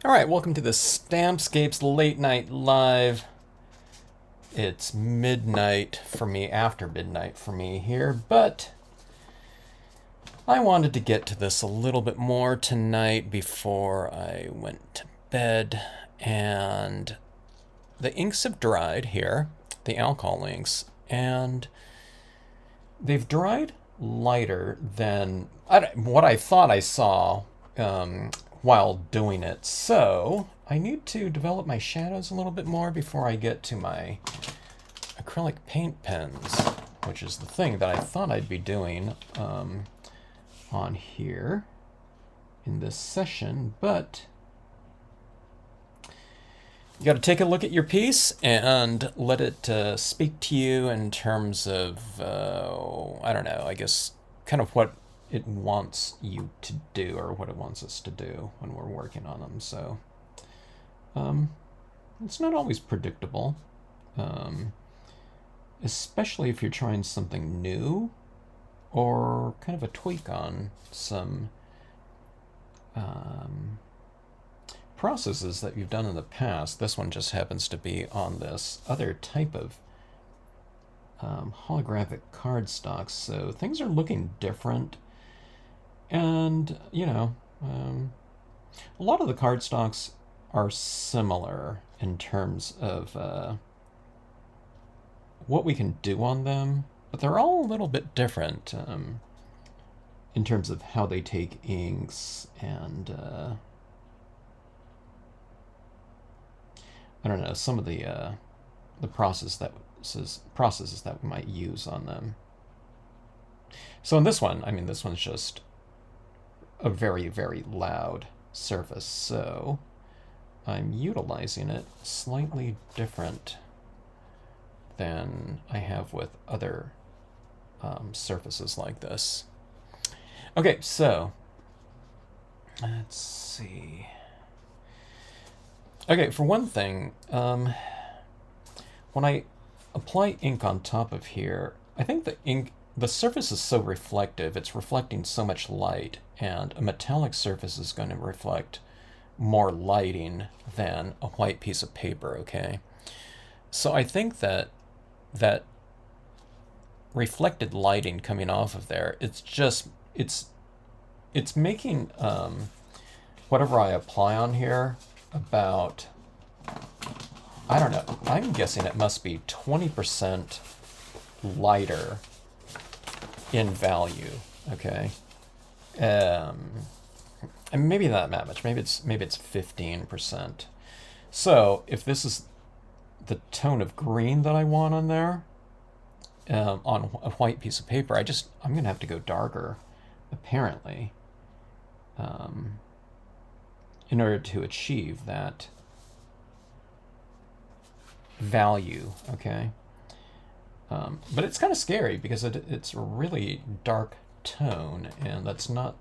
Alright, welcome to the Stampscapes Late Night Live. It's midnight for me, after midnight for me here, but I wanted to get to this a little bit more tonight before I went to bed. And the inks have dried here, the alcohol inks, and they've dried lighter than what I thought I saw while doing it. So I need to develop my shadows a little bit more before I get to my acrylic paint pens, which is the thing that I thought I'd be doing on here in this session. But you got to take a look at your piece and let it speak to you in terms of, I don't know, I guess kind of what it wants you to do, or what it wants us to do when we're working on them. So it's not always predictable, especially if you're trying something new or kind of a tweak on some processes that you've done in the past. This one just happens to be on this other type of holographic cardstocks, so things are looking different. And, you know, a lot of the cardstocks are similar in terms of what we can do on them, but they're all a little bit different in terms of how they take inks and, I don't know, some of the processes that we might use on them. So in this one, I mean, this one's just a very, very loud surface, so I'm utilizing it slightly different than I have with other surfaces like this. Okay, so let's see. Okay, for one thing, when I apply ink on top of here, I think the surface is so reflective, it's reflecting so much light, and a metallic surface is going to reflect more lighting than a white piece of paper, okay? So I think that reflected lighting coming off of there, it's making whatever I apply on here about, I don't know, I'm guessing it must be 20% lighter in value, okay? And maybe not that much. Maybe it's 15%. So if this is the tone of green that I want on there, on a white piece of paper, I'm gonna have to go darker, apparently, in order to achieve that value, okay? But it's kind of scary because it's a really dark tone, and that's not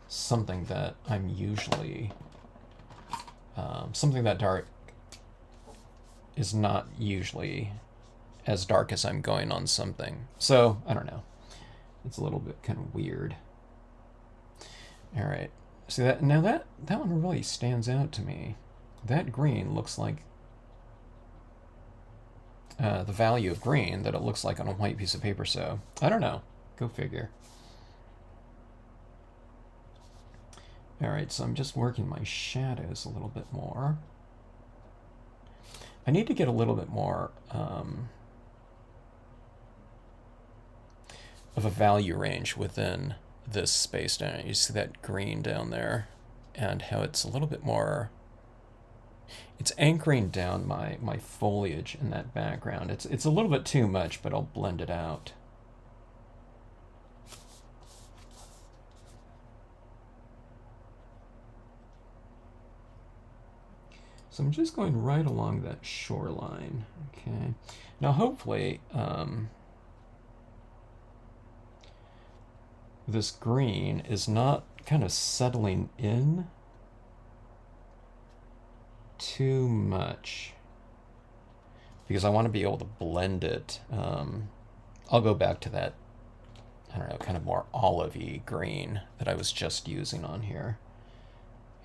something that I'm usually, something that dark is not usually as dark as I'm going on something. So, I don't know. It's a little bit kind of weird. All right. See that? Now that one really stands out to me. That green looks like the value of green that it looks like on a white piece of paper, so I don't know. Go figure. Alright, so I'm just working my shadows a little bit more. I need to get a little bit more of a value range within this space down. You see that green down there, and how it's a little bit more, it's anchoring down my foliage in that background. It's a little bit too much, but I'll blend it out. So I'm just going right along that shoreline, okay? Now hopefully this green is not kind of settling in too much, because I want to be able to blend it. I'll go back to that, I don't know, kind of more olive-y green that I was just using on here.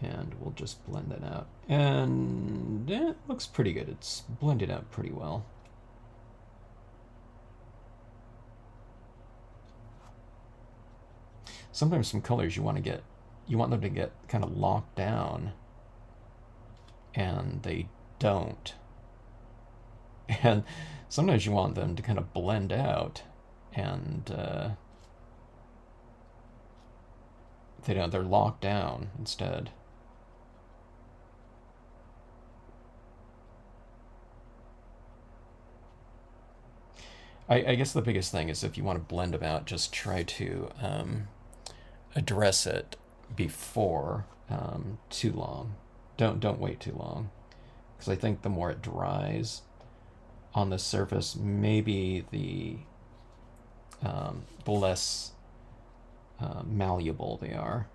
And we'll just blend that out. And it looks pretty good. It's blended out pretty well. Sometimes some colors you want them to get kind of locked down, and they don't. And sometimes you want them to kind of blend out, and they don't. They're locked down instead. I guess the biggest thing is if you want to blend them out, just try to address it before too long. Don't wait too long, because I think the more it dries on the surface, maybe the less malleable they are.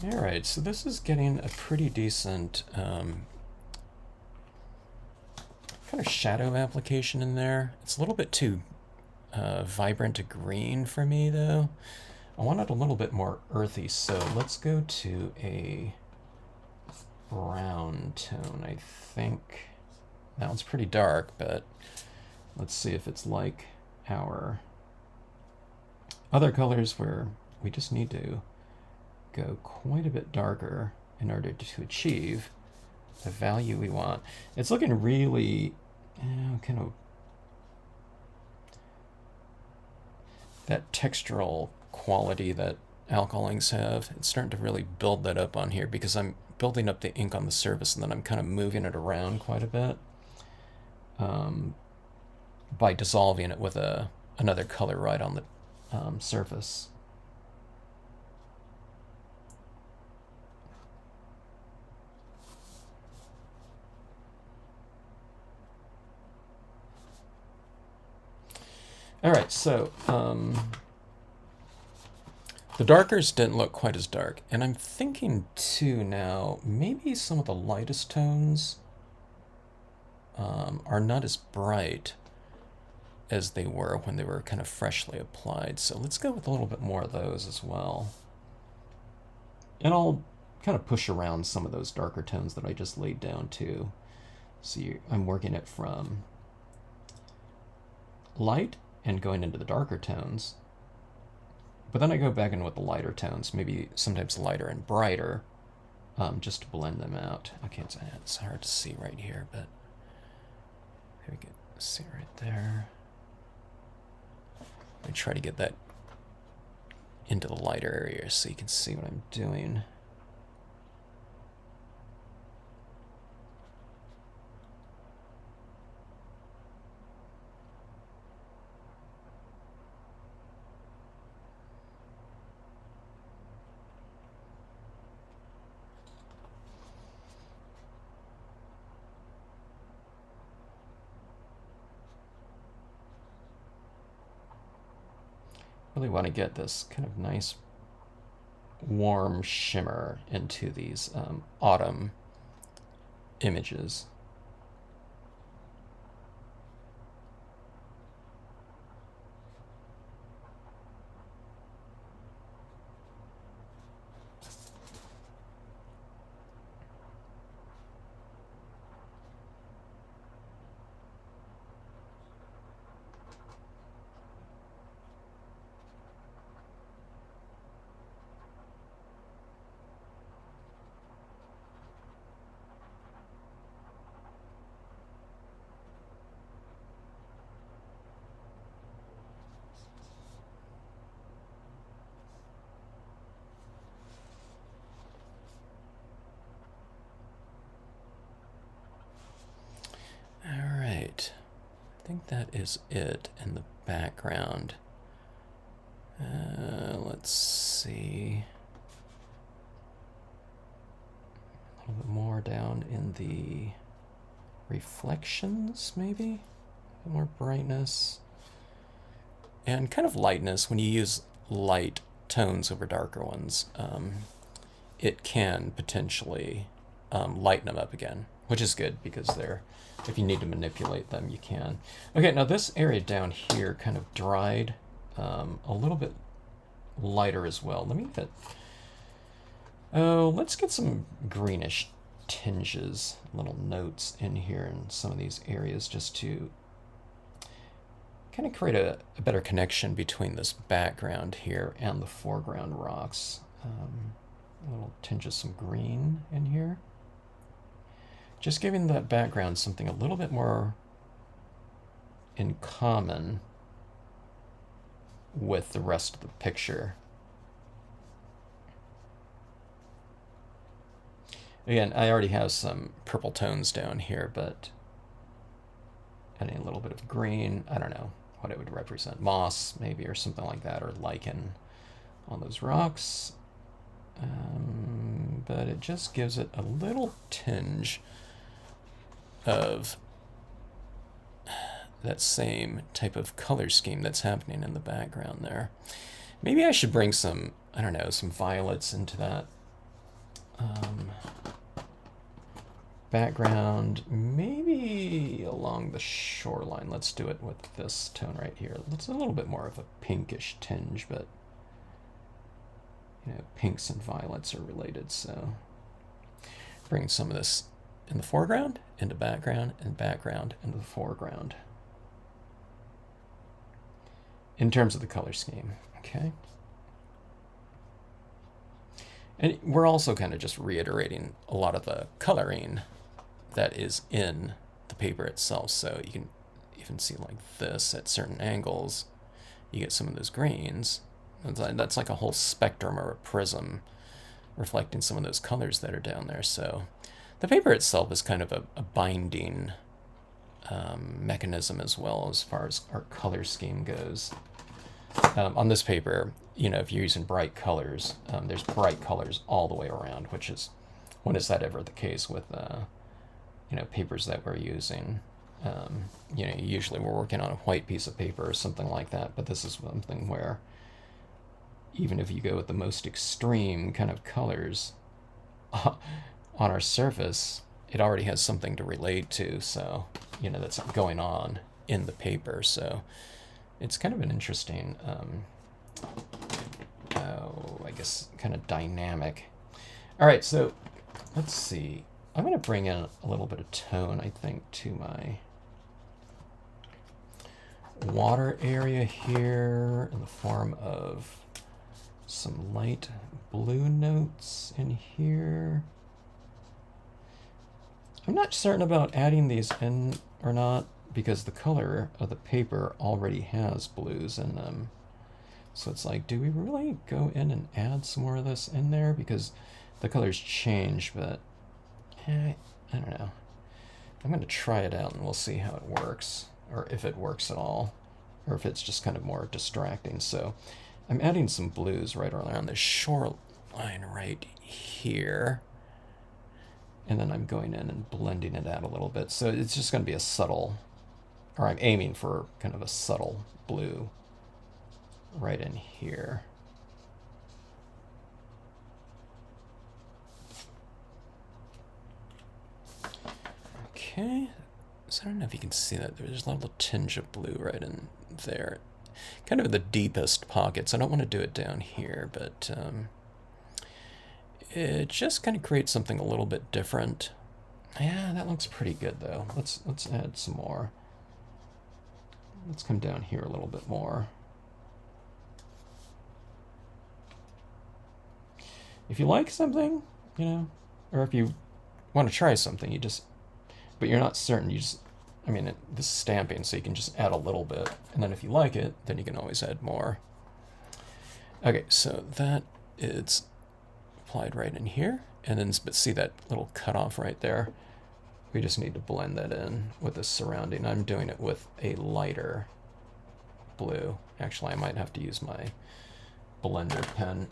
All right, so this is getting a pretty decent kind of shadow application in there. It's a little bit too vibrant to green for me, though. I want it a little bit more earthy, so let's go to a brown tone. I think that one's pretty dark, but let's see if it's like our other colors where we just need to go quite a bit darker in order to achieve the value we want. It's looking really kind of that textural quality that alcohol inks have. It's starting to really build that up on here because I'm building up the ink on the surface and then I'm kind of moving it around quite a bit by dissolving it with another color right on the surface. All right, so the darkers didn't look quite as dark, and I'm thinking too now, maybe some of the lightest tones are not as bright as they were when they were kind of freshly applied. So let's go with a little bit more of those as well. And I'll kind of push around some of those darker tones that I just laid down too. So I'm working it from light and going into the darker tones. But then I go back in with the lighter tones, maybe sometimes lighter and brighter, just to blend them out. Okay, it's hard to see right here, but here we can see right there. Let me try to get that into the lighter area so you can see what I'm doing. Really want to get this kind of nice warm shimmer into these autumn images. I think that is it in the background. Let's see. A little bit more down in the reflections, maybe? A bit more brightness. And kind of lightness. When you use light tones over darker ones, it can potentially lighten them up again. which is good because they're, if you need to manipulate them, you can. Okay, now this area down here kind of dried a little bit lighter as well. Let me get, oh, let's get some greenish tinges, little notes in here in some of these areas just to kind of create a better connection between this background here and the foreground rocks. A little tinge of some green in here. Just giving that background something a little bit more in common with the rest of the picture. Again, I already have some purple tones down here, but adding a little bit of green, I don't know what it would represent. Moss, maybe, or something like that, or lichen on those rocks. But it just gives it a little tinge of that same type of color scheme that's happening in the background there. Maybe I should bring some, I don't know, some violets into that background, maybe along the shoreline. Let's do it with this tone right here. It's a little bit more of a pinkish tinge, but you know, pinks and violets are related, so bring some of this in the foreground, into background, and background into the foreground in terms of the color scheme, okay? And we're also kind of just reiterating a lot of the coloring that is in the paper itself. So you can even see like this at certain angles, you get some of those greens. That's like a whole spectrum or a prism reflecting some of those colors that are down there. So the paper itself is kind of a binding mechanism as well as far as our color scheme goes. On this paper, you know, if you're using bright colors, there's bright colors all the way around, which is, when is that ever the case with, you know, papers that we're using? You know, usually we're working on a white piece of paper or something like that, but this is something where even if you go with the most extreme kind of colors on our surface, it already has something to relate to, so, you know, that's going on in the paper, so it's kind of an interesting, I guess, kind of dynamic. All right, so let's see. I'm going to bring in a little bit of tone, I think, to my water area here in the form of some light blue notes in here. I'm not certain about adding these in or not because the color of the paper already has blues in them. So it's like, do we really go in and add some more of this in there? Because the colors change, but I don't know. I'm going to try it out and we'll see how it works, or if it works at all, or if it's just kind of more distracting. So I'm adding some blues right around the shoreline right here. And then I'm going in and blending it out a little bit. So it's just going to be a subtle, or I'm aiming for kind of a subtle blue right in here. Okay, so I don't know if you can see that. There's a little tinge of blue right in there. Kind of the deepest pockets. I don't want to do it down here, but it just kind of creates something a little bit different. Yeah, that looks pretty good though. Let's add some more. Let's come down here a little bit more. If you like something, you know, or if you want to try something, you just, but you're not certain, you just, I mean, this is stamping, so you can just add a little bit, and then if you like it, then you can always add more. Okay, so that is applied right in here, and then but see that little cutoff right there? We just need to blend that in with the surrounding. I'm doing it with a lighter blue. Actually, I might have to use my blender pen.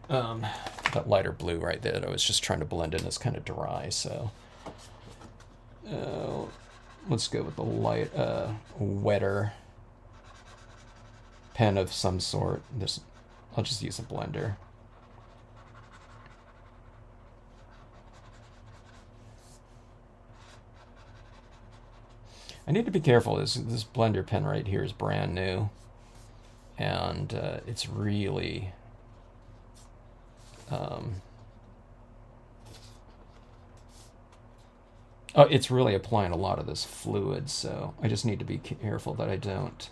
That lighter blue right there that I was just trying to blend in is kind of dry, so let's go with the light, wetter pen of some sort. I'll just use a blender. I need to be careful. This blender pen right here is brand new, and it's really it's really applying a lot of this fluid, so I just need to be careful that I don't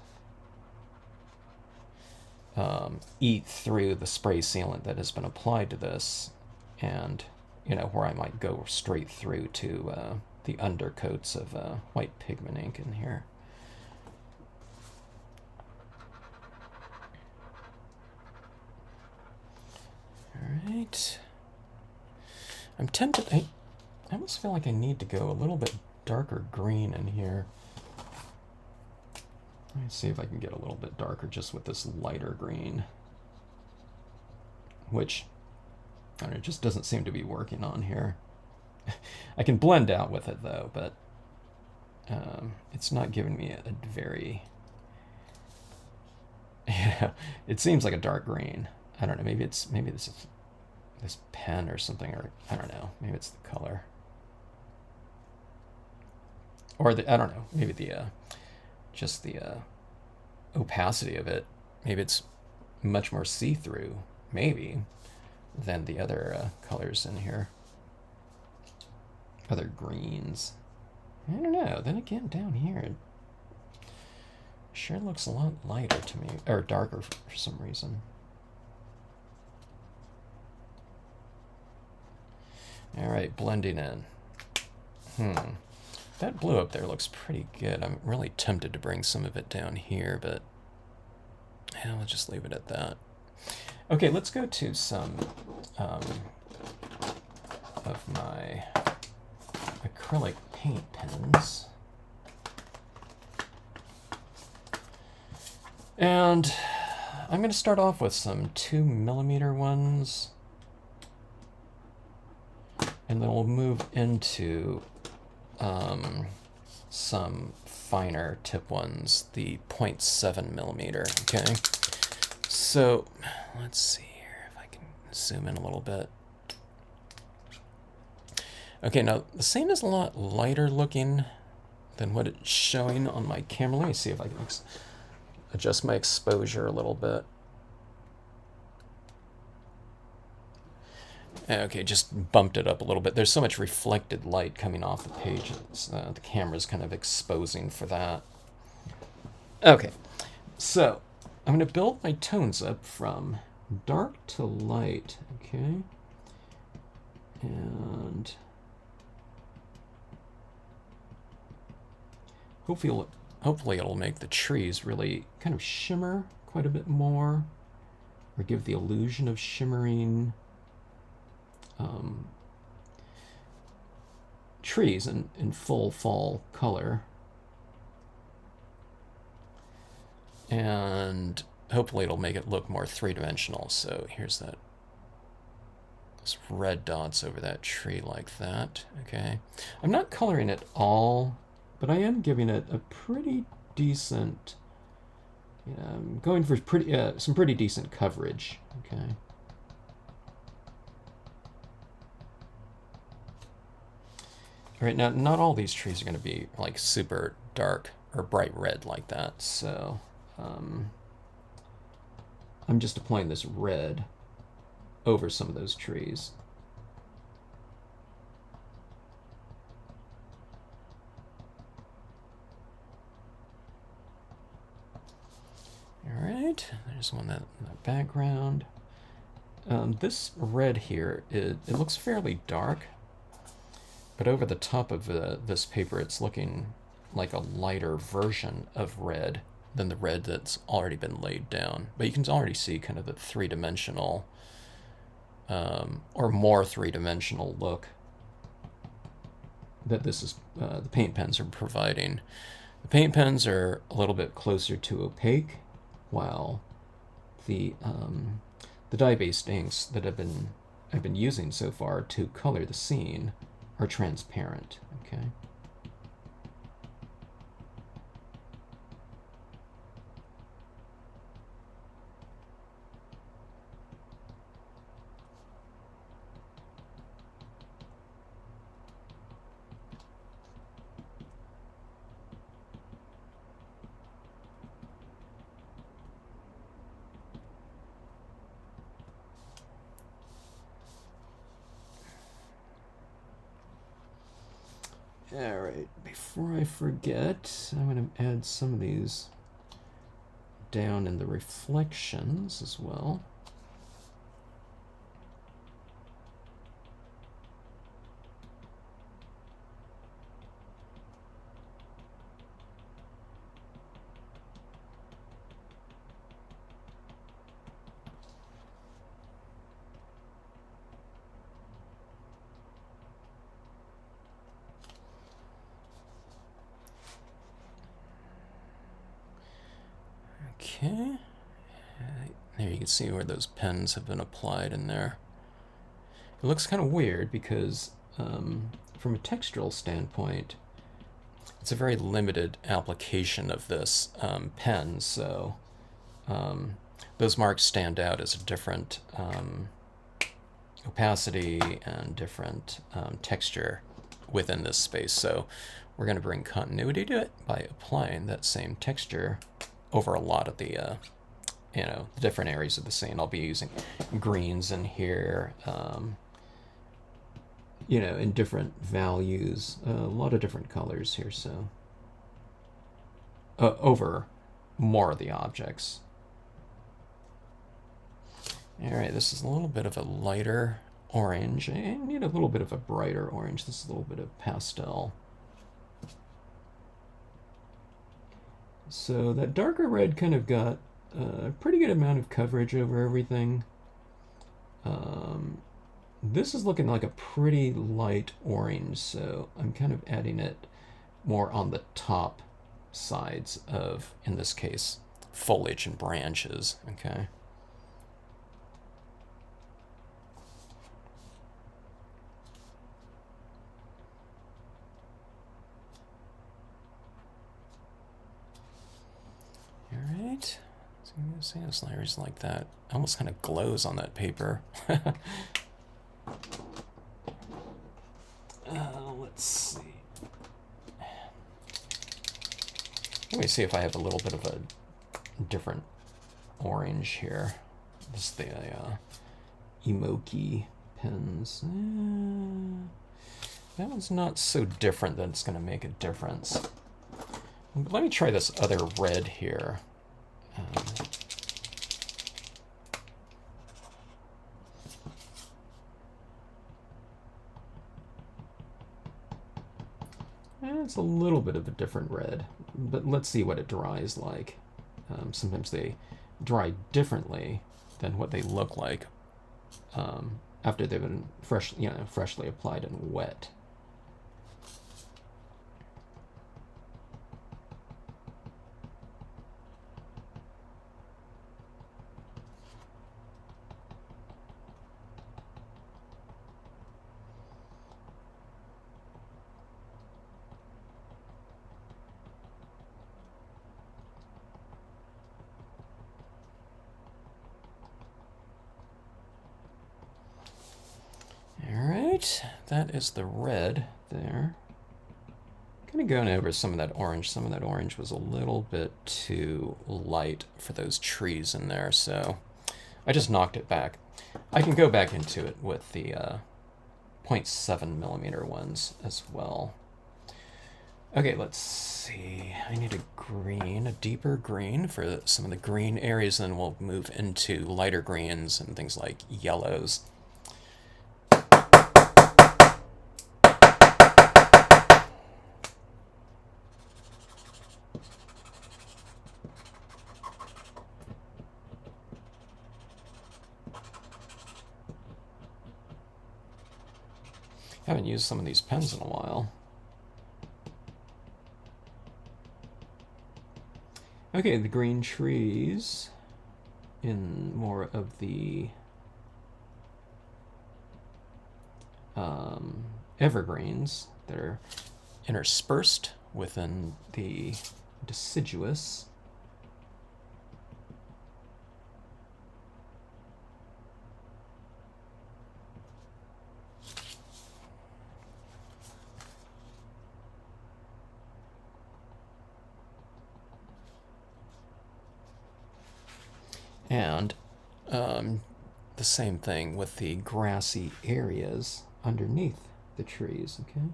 eat through the spray sealant that has been applied to this, and where I might go straight through to the undercoats of white pigment ink in here. All right. I'm tempted. I almost feel like I need to go a little bit darker green in here. Let me see if I can get a little bit darker just with this lighter green, which I don't know, it just doesn't seem to be working on here. I can blend out with it though, but it's not giving me a very, it seems like a dark green. I don't know, maybe this is this pen or something, or I don't know, maybe it's the color. Or I don't know, maybe the just the opacity of it. Maybe it's much more see-through, maybe, than the other colors in here. Other greens. I don't know. Then again, down here, it sure looks a lot lighter to me, or darker for some reason. All right, blending in. That blue up there looks pretty good. I'm really tempted to bring some of it down here, but yeah, I'll just leave it at that. Okay, let's go to some of my acrylic paint pens. And I'm going to start off with some 2mm ones, and then we'll move into some finer tip ones, the 0.7mm. Okay, so let's see here if I can zoom in a little bit. Okay, now the scene is a lot lighter looking than what it's showing on my camera. Let me see if I can adjust my exposure a little bit. Okay, just bumped it up a little bit. There's so much reflected light coming off the page. The camera's kind of exposing for that. Okay, so I'm going to build my tones up from dark to light, okay? And hopefully it'll make the trees really kind of shimmer quite a bit more, or give the illusion of shimmering trees in full fall color. And hopefully it'll make it look more three-dimensional. So here's those red dots over that tree like that. Okay, I'm not coloring it all, but I am giving it a pretty decent, I'm going for some pretty decent coverage. Okay. All right, now not all these trees are going to be like super dark or bright red like that, so I'm just applying this red over some of those trees. All right, there's one in that background. This red here, it looks fairly dark, but over the top of this paper, it's looking like a lighter version of red than the red that's already been laid down. But you can already see kind of the three-dimensional or more three-dimensional look that this is the paint pens are providing. The paint pens are a little bit closer to opaque, while the dye-based inks that I've been using so far to color the scene are transparent. Okay. Alright, before I forget, I'm going to add some of these down in the reflections as well. Okay, there you can see where those pens have been applied in there. It looks kind of weird because from a textural standpoint, it's a very limited application of this pen, so those marks stand out as a different opacity and different texture within this space. So we're going to bring continuity to it by applying that same texture over a lot of the the different areas of the scene. I'll be using greens in here, in different values, a lot of different colors here, so over more of the objects. All right, this is a little bit of a lighter orange. I need a little bit of a brighter orange. This is a little bit of pastel. So that darker red kind of got a pretty good amount of coverage over everything. This is looking like a pretty light orange, so I'm kind of adding it more on the top sides of, in this case, foliage and branches, okay? All right, see those layers like that. Almost kind of glows on that paper. Let's see. Let me see if I have a little bit of a different orange here. This is the Emoki pens. That one's not so different that it's going to make a difference. But let me try this other red here. It's a little bit of a different red, but let's see what it dries like. Sometimes they dry differently than what they look like after they've been freshly applied and wet. That is the red there. Kind of going over some of that orange. Some of that orange was a little bit too light for those trees in there, so I just knocked it back. I can go back into it with the 0.7 millimeter ones as well. Okay, let's see. I need a green, a deeper green for some of the green areas, then we'll move into lighter greens and things like yellows. I haven't used some of these pens in a while. Okay, the green trees in more of the evergreens that are interspersed within the deciduous. And the same thing with the grassy areas underneath the trees, okay?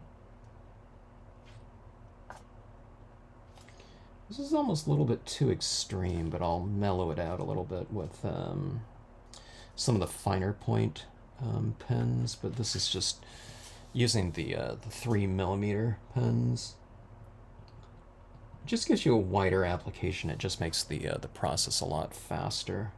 This is almost a little bit too extreme, but I'll mellow it out a little bit with some of the finer point pens, but this is just using the 3mm pens. It just gives you a wider application. It just makes the process a lot faster.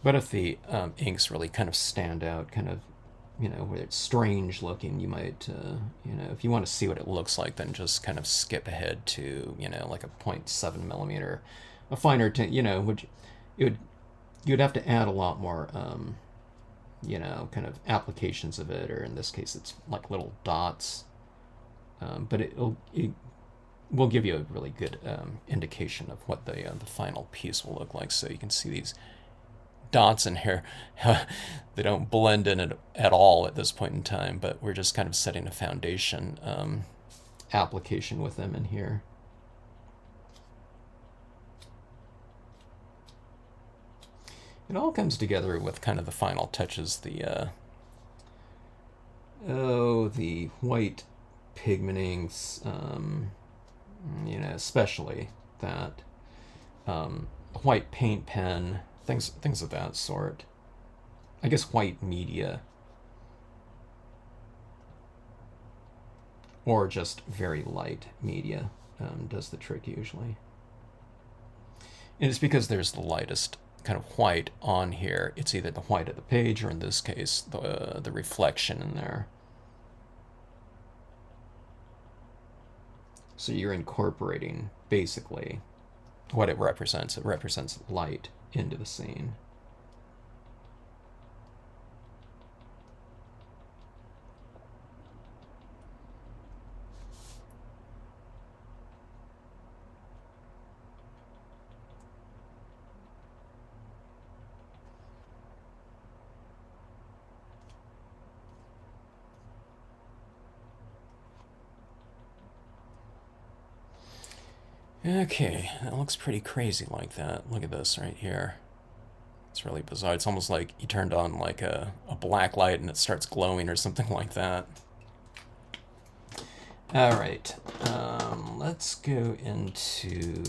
But if the inks really kind of stand out, kind of, where it's strange looking, you might, if you want to see what it looks like, then just kind of skip ahead to, like a 0.7mm, a finer, which you'd have to add a lot more, kind of applications of it, or in this case, it's like little dots. But it will give you a really good indication of what the final piece will look like. So you can see these dots in here. They don't blend in at all at this point in time, but we're just kind of setting a foundation application with them in here. It all comes together with kind of the final touches, the white pigmenting, especially that white paint pen, things of that sort. I guess white media, or just very light media does the trick usually. And it's because there's the lightest kind of white on here. It's either the white of the page, or in this case, the reflection in there. So you're incorporating basically what it represents. It represents light into the scene. Okay, that looks pretty crazy like that. Look at this right here. It's really bizarre. It's almost like you turned on like a black light and it starts glowing or something like that. All right, let's go into...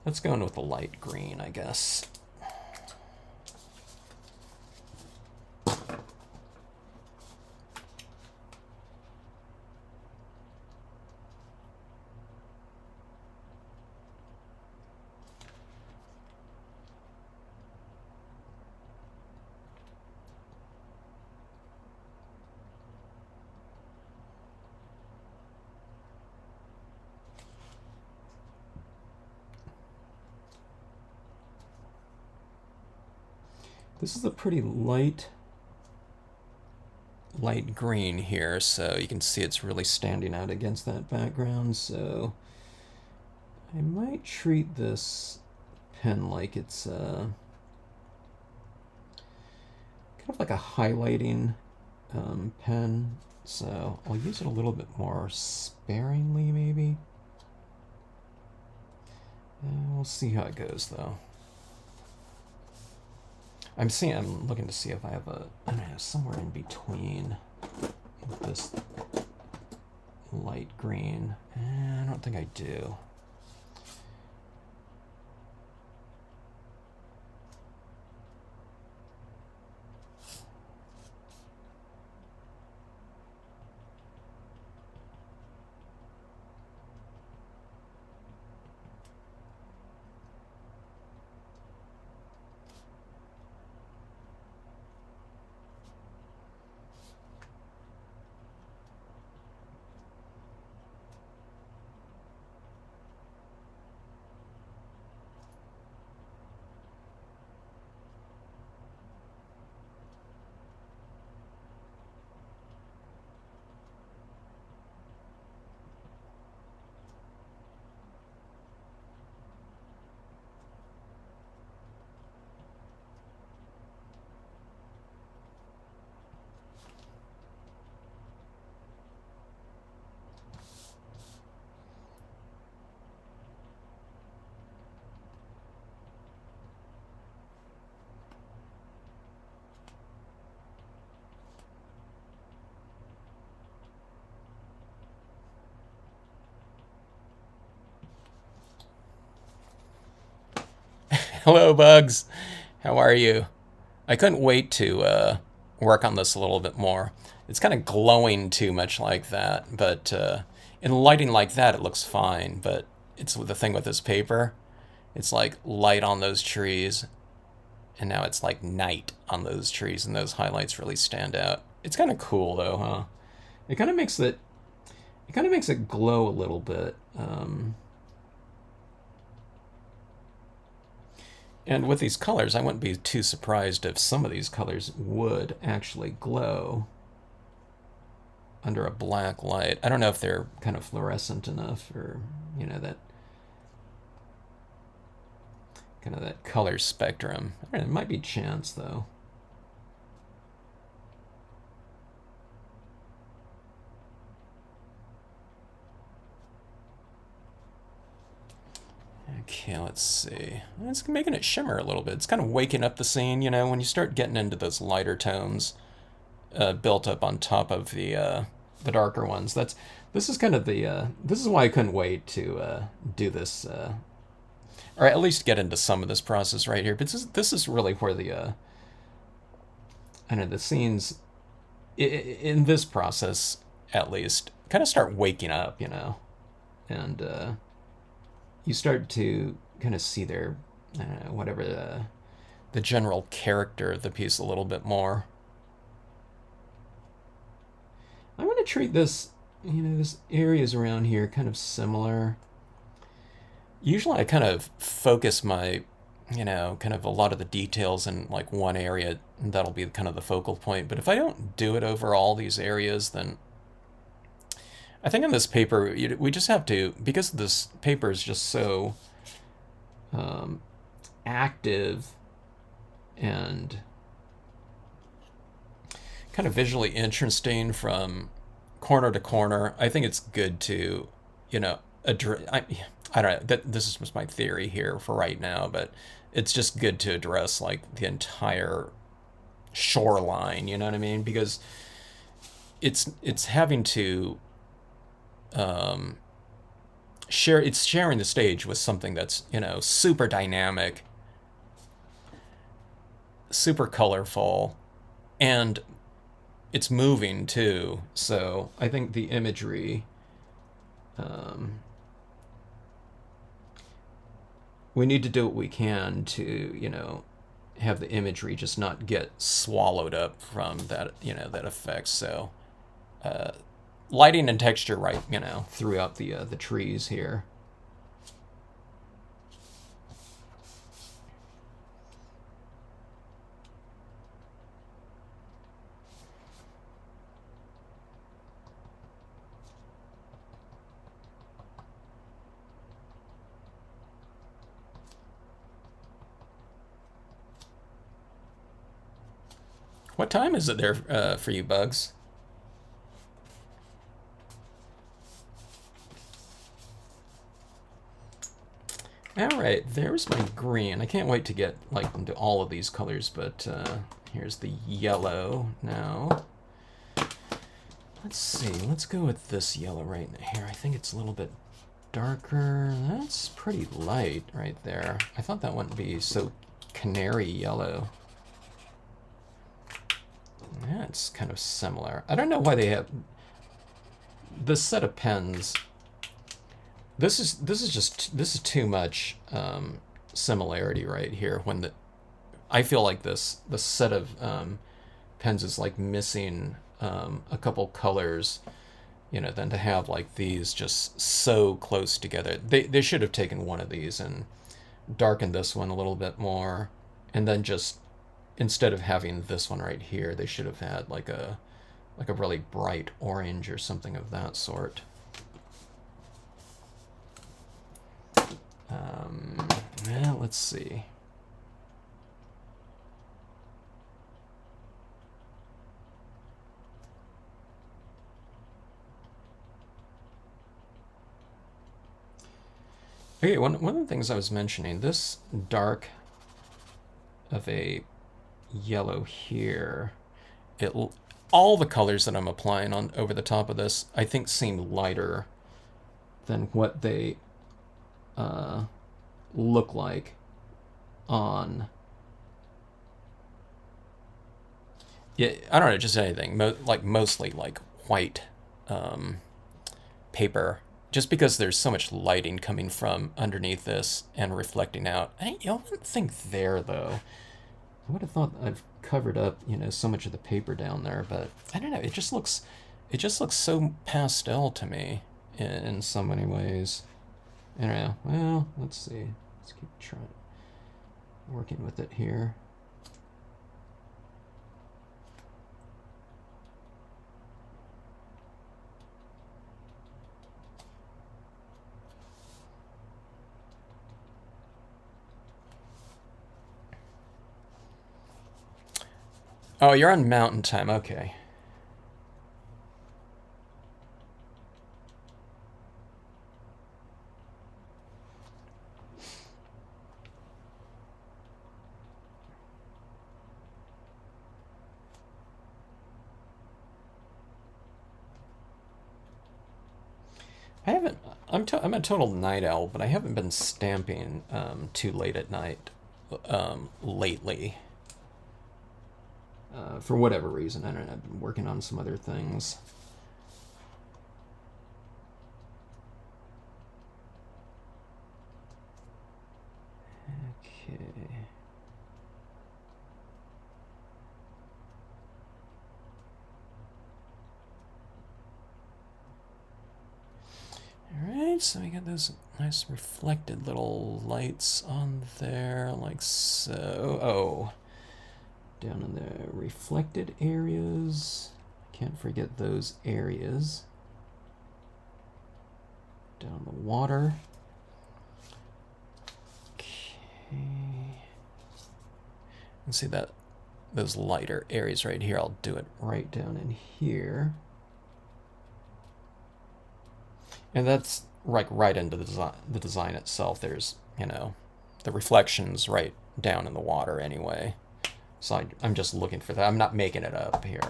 Let's go in with the light green, I guess. This is a pretty light green here, so you can see it's really standing out against that background. So I might treat this pen like it's kind of like a highlighting pen. So I'll use it a little bit more sparingly, maybe. We'll see how it goes, though. I'm looking to see if I have I don't know, somewhere in between with this light green. I don't think I do. Hello, Bugs. How are you? I couldn't wait to work on this a little bit more. It's kind of glowing too much like that, but in lighting like that, it looks fine. But it's the thing with this paper. It's like light on those trees, and now it's like night on those trees, and those highlights really stand out. It's kind of cool though, huh? It kind of makes it. It kind of makes it glow a little bit. And with these colors, I wouldn't be too surprised if some of these colors would actually glow under a black light. I don't know if they're kind of fluorescent enough, or that kind of that color spectrum. There might be chance though. Okay, let's see. It's making it shimmer a little bit. It's kind of waking up the scene, when you start getting into those lighter tones built up on top of the darker ones. This is kind of the this is why I couldn't wait to do this, or at least get into some of this process right here. But this is really where the I don't know, the scenes in this process at least kind of start waking up, and you start to kind of see their, I don't know, whatever the general character of the piece a little bit more. I want to treat this, this areas around here kind of similar. Usually I kind of focus my, kind of a lot of the details in like one area, and that'll be kind of the focal point. But if I don't do it over all these areas, then I think on this paper, we just have to, because this paper is just so active and kind of visually interesting from corner to corner, I think it's good to, address. I don't know. This is just my theory here for right now, but it's just good to address like the entire shoreline. You know what I mean? Because it's having to sharing the stage with something that's super dynamic, super colorful, and it's moving too. So I think the imagery, we need to do what we can to have the imagery just not get swallowed up from that that effect. So lighting and texture right throughout the trees here. What time is it there for you, Bugs? Alright, there's my green. I can't wait to get like into all of these colors, but here's the yellow now. Let's see, let's go with this yellow right here. I think it's a little bit darker. That's pretty light right there. I thought that wouldn't be so canary yellow. That's kind of similar. I don't know why they have this set of pens. This is too much similarity right here. I feel like the set of pens is like missing a couple colors, than to have like these just so close together. They should have taken one of these and darkened this one a little bit more, and then just instead of having this one right here, they should have had like a really bright orange or something of that sort. Well, let's see. Okay, one of the things I was mentioning, this dark of a yellow here, all the colors that I'm applying on over the top of this, I think seem lighter than what they look like on, yeah, I don't know, just anything, like mostly like white paper, just because there's so much lighting coming from underneath this and reflecting out. I wouldn't think there though. I would have thought I've covered up, so much of the paper down there, but I don't know. It just looks so pastel to me in so many ways. I don't know. Well, let's see. Let's keep trying working with it here. Oh, you're on mountain time. Okay. I haven't. I'm a total night owl, but I haven't been stamping too late at night lately. For whatever reason, I don't know. I've been working on some other things. Okay. Alright, so we got those nice reflected little lights on there, like so. Oh, down in the reflected areas. Can't forget those areas. Down the water. Okay. And see that those lighter areas right here. I'll do it right down in here. And that's right into the design itself. There's, the reflections right down in the water anyway. So I'm just looking for that. I'm not making it up here.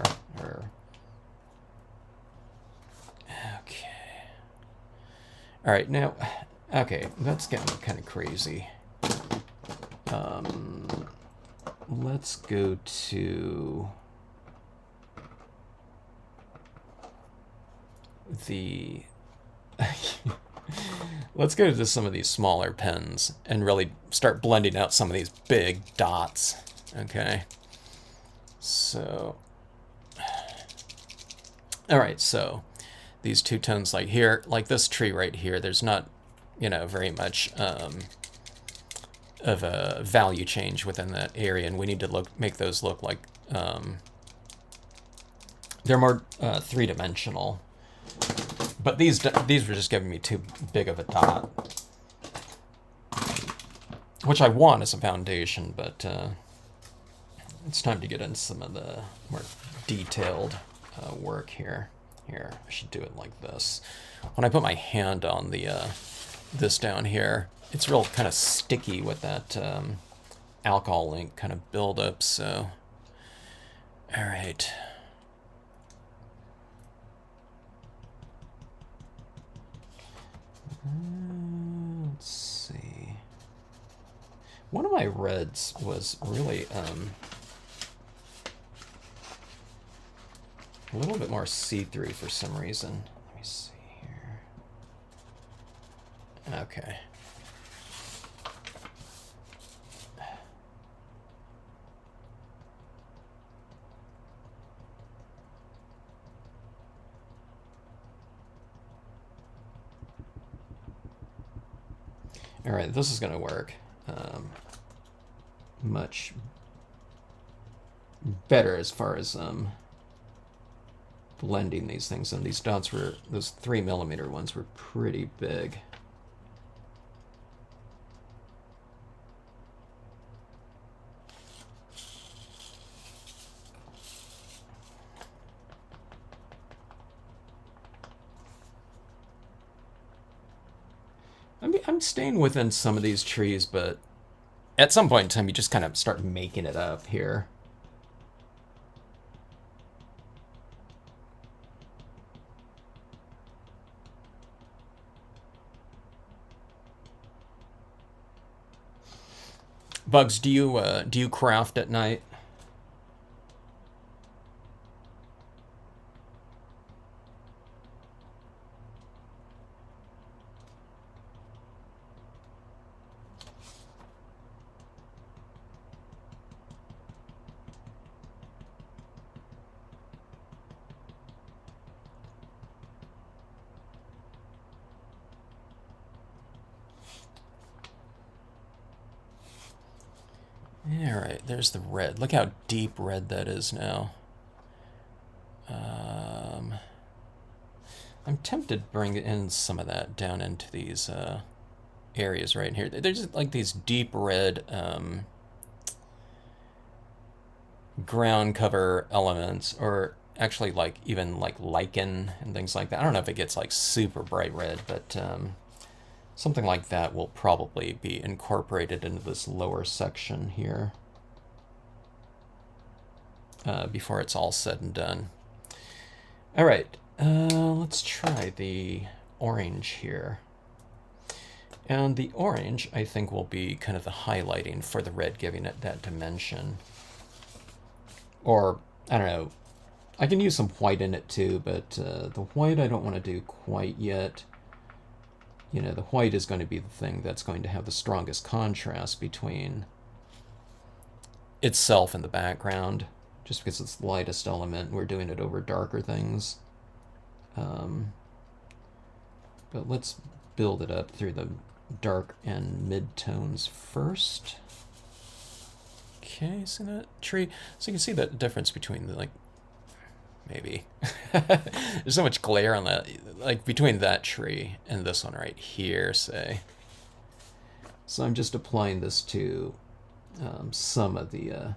Okay. All right, now, okay, that's getting kind of crazy. Let's go to the... Let's go to some of these smaller pens and really start blending out some of these big dots. Okay. So, all right, so these two tones like here, like this tree right here, there's not, very much of a value change within that area, and we need to make those look like they're more three-dimensional. But these were just giving me too big of a dot, which I want as a foundation, but it's time to get into some of the more detailed work here. Here, I should do it like this. When I put my hand on the this down here, it's real kind of sticky with that alcohol ink kind of buildup. So, all right. Let's see. One of my reds was really a little bit more see-through for some reason. Let me see here. Okay. All right, this is going to work much better as far as blending these things. And these dots were, those 3mm ones were pretty big. I'm staying within some of these trees, but at some point in time, you just kind of start making it up here. Bugs, do you craft at night? Alright, there's the red. Look how deep red that is now. I'm tempted to bring in some of that down into these areas right here. They're just like these deep red ground cover elements, or actually like even like lichen and things like that. I don't know if it gets like super bright red, but something like that will probably be incorporated into this lower section here before it's all said and done. All right, let's try the orange here. And the orange, I think, will be kind of the highlighting for the red, giving it that dimension. Or, I don't know, I can use some white in it too, but the white I don't want to do quite yet. You know, the white is going to be the thing that's going to have the strongest contrast between itself and the background, just because it's the lightest element. We're doing it over darker things. But let's build it up through the dark and mid-tones first. Okay, see that tree? So you can see the difference between the, like, maybe. There's so much glare on that, like between that tree and this one right here, say. So I'm just applying this to some of the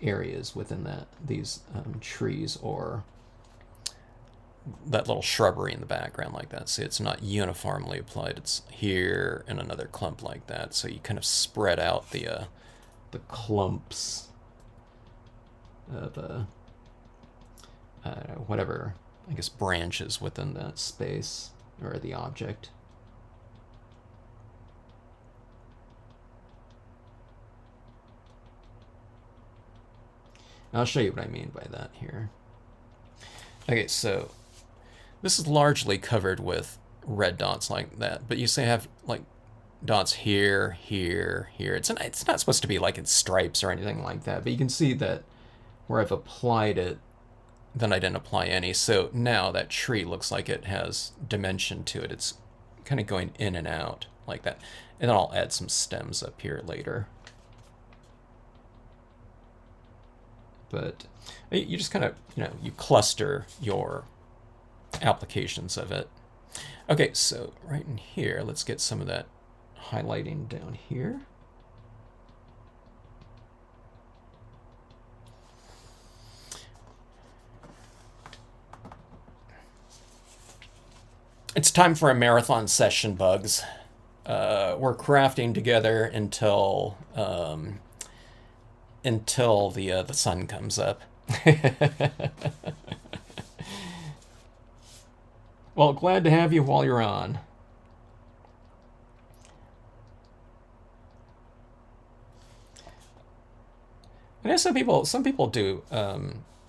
areas within these trees, or that little shrubbery in the background like that. See, it's not uniformly applied. It's here and another clump like that. So you kind of spread out the clumps of I don't know, whatever, I guess, branches within that space or the object. I'll show you what I mean by that here. Okay, so this is largely covered with red dots like that, but you say have like dots here, here, here. It's not supposed to be like in stripes or anything like that, but you can see that where I've applied it, then I didn't apply any. So now that tree looks like it has dimension to it. It's kind of going in and out like that. And then I'll add some stems up here later. But you just kind of, you know, you cluster your applications of it. Okay, so right in here, let's get some of that highlighting down here. It's time for a marathon session, Bugs. We're crafting together until the sun comes up. Well, glad to have you while you're on. I know some people do,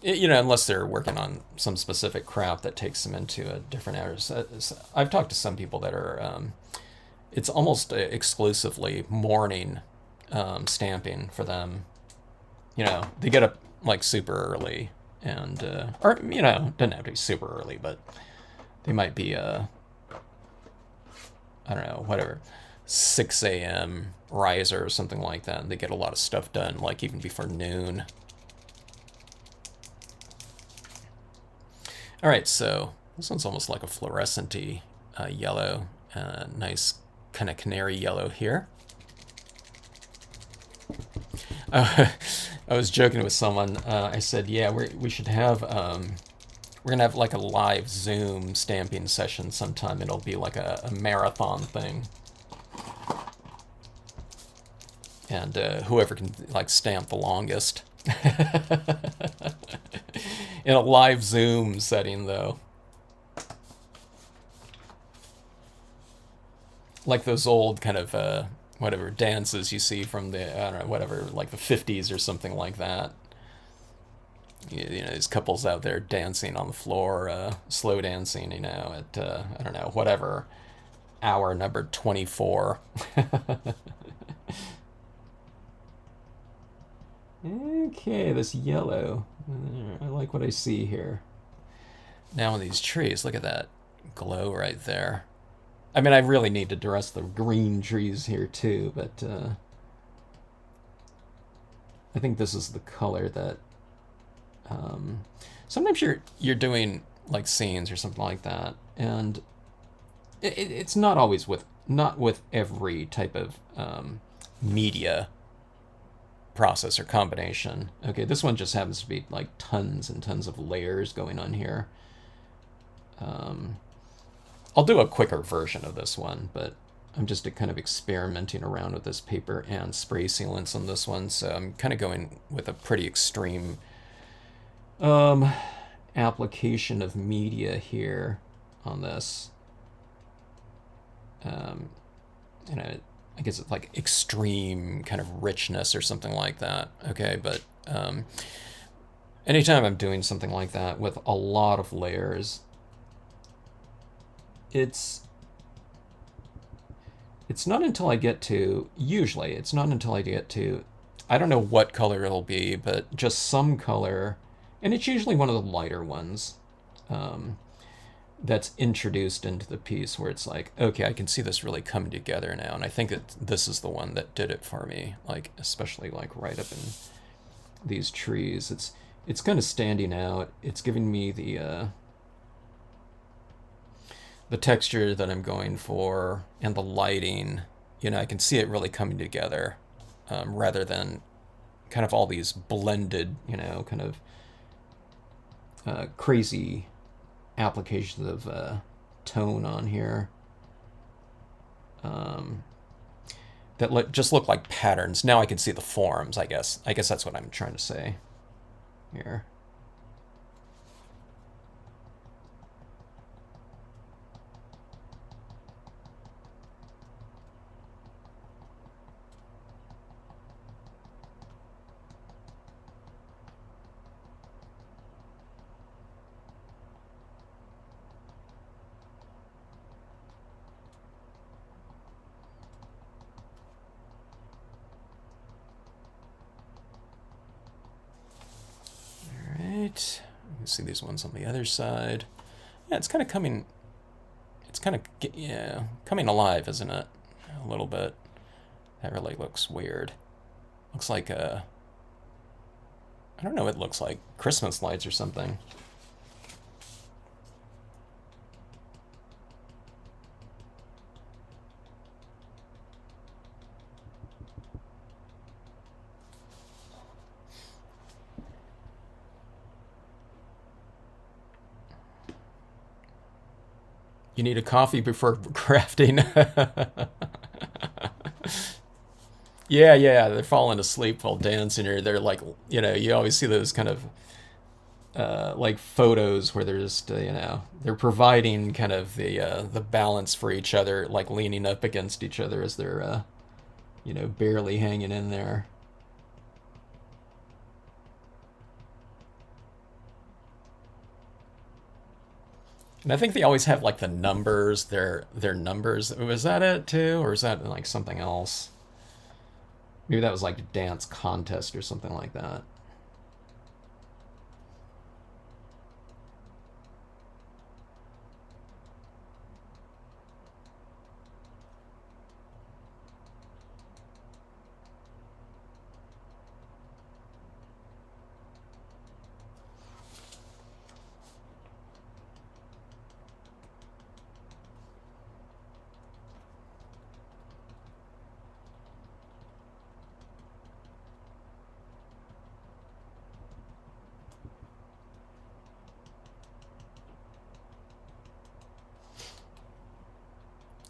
you know, unless they're working on some specific craft that takes them into a different area. I've talked to some people that are, it's almost exclusively morning stamping for them. You know, they get up like super early, and or you know, doesn't have to be super early, but they might be I don't know, whatever, 6 a.m. riser or something like that, and they get a lot of stuff done like even before noon. All right, so this one's almost like a fluorescent-y yellow, nice kind of canary yellow here. I was joking with someone. I said, yeah, we should have, we're going to have like a live Zoom stamping session sometime. It'll be like a marathon thing. And whoever can like stamp the longest. In a live Zoom setting, though. Like those old kind of whatever dances you see from the, I don't know, whatever, like the 50s or something like that. You know, these couples out there dancing on the floor, slow dancing, you know, at, I don't know, whatever, hour number 24. Okay, this yellow. I like what I see here. Now in these trees, look at that glow right there. I mean, I really need to dress the green trees here too, but I think this is the color that sometimes you're doing like scenes or something like that, and it's not always with every type of media process or combination. Okay, this one just happens to be like tons and tons of layers going on here. I'll do a quicker version of this one, but I'm just kind of experimenting around with this paper and spray sealants on this one, so I'm kind of going with a pretty extreme application of media here on this. You know, I guess it's like extreme kind of richness or something like that. Okay, but anytime I'm doing something like that with a lot of layers, it's not until I get to, usually it's not until I get to, I don't know what color it'll be, but just some color, and it's usually one of the lighter ones, that's introduced into the piece where it's like, okay, I can see this really coming together now, and I think that this is the one that did it for me, like especially like right up in these trees. It's kind of standing out. It's giving me the texture that I'm going for and the lighting. You know, I can see it really coming together, rather than kind of all these blended, you know, kind of crazy applications of tone on here that just look like patterns. Now I can see the forms, I guess. I guess that's what I'm trying to say here. You can see these ones on the other side. Yeah, it's kind of coming. It's kind of, yeah, coming alive, isn't it? A little bit. That really looks weird. Looks like I don't know. It looks like Christmas lights or something. You need a coffee before crafting. Yeah, yeah, they're falling asleep while dancing, or they're like, you know, you always see those kind of like photos where they're just, you know, they're providing kind of the balance for each other, like leaning up against each other as they're, you know, barely hanging in there. And I think they always have like the numbers, their numbers. Was that it too, or is that like something else? Maybe that was like a dance contest or something like that.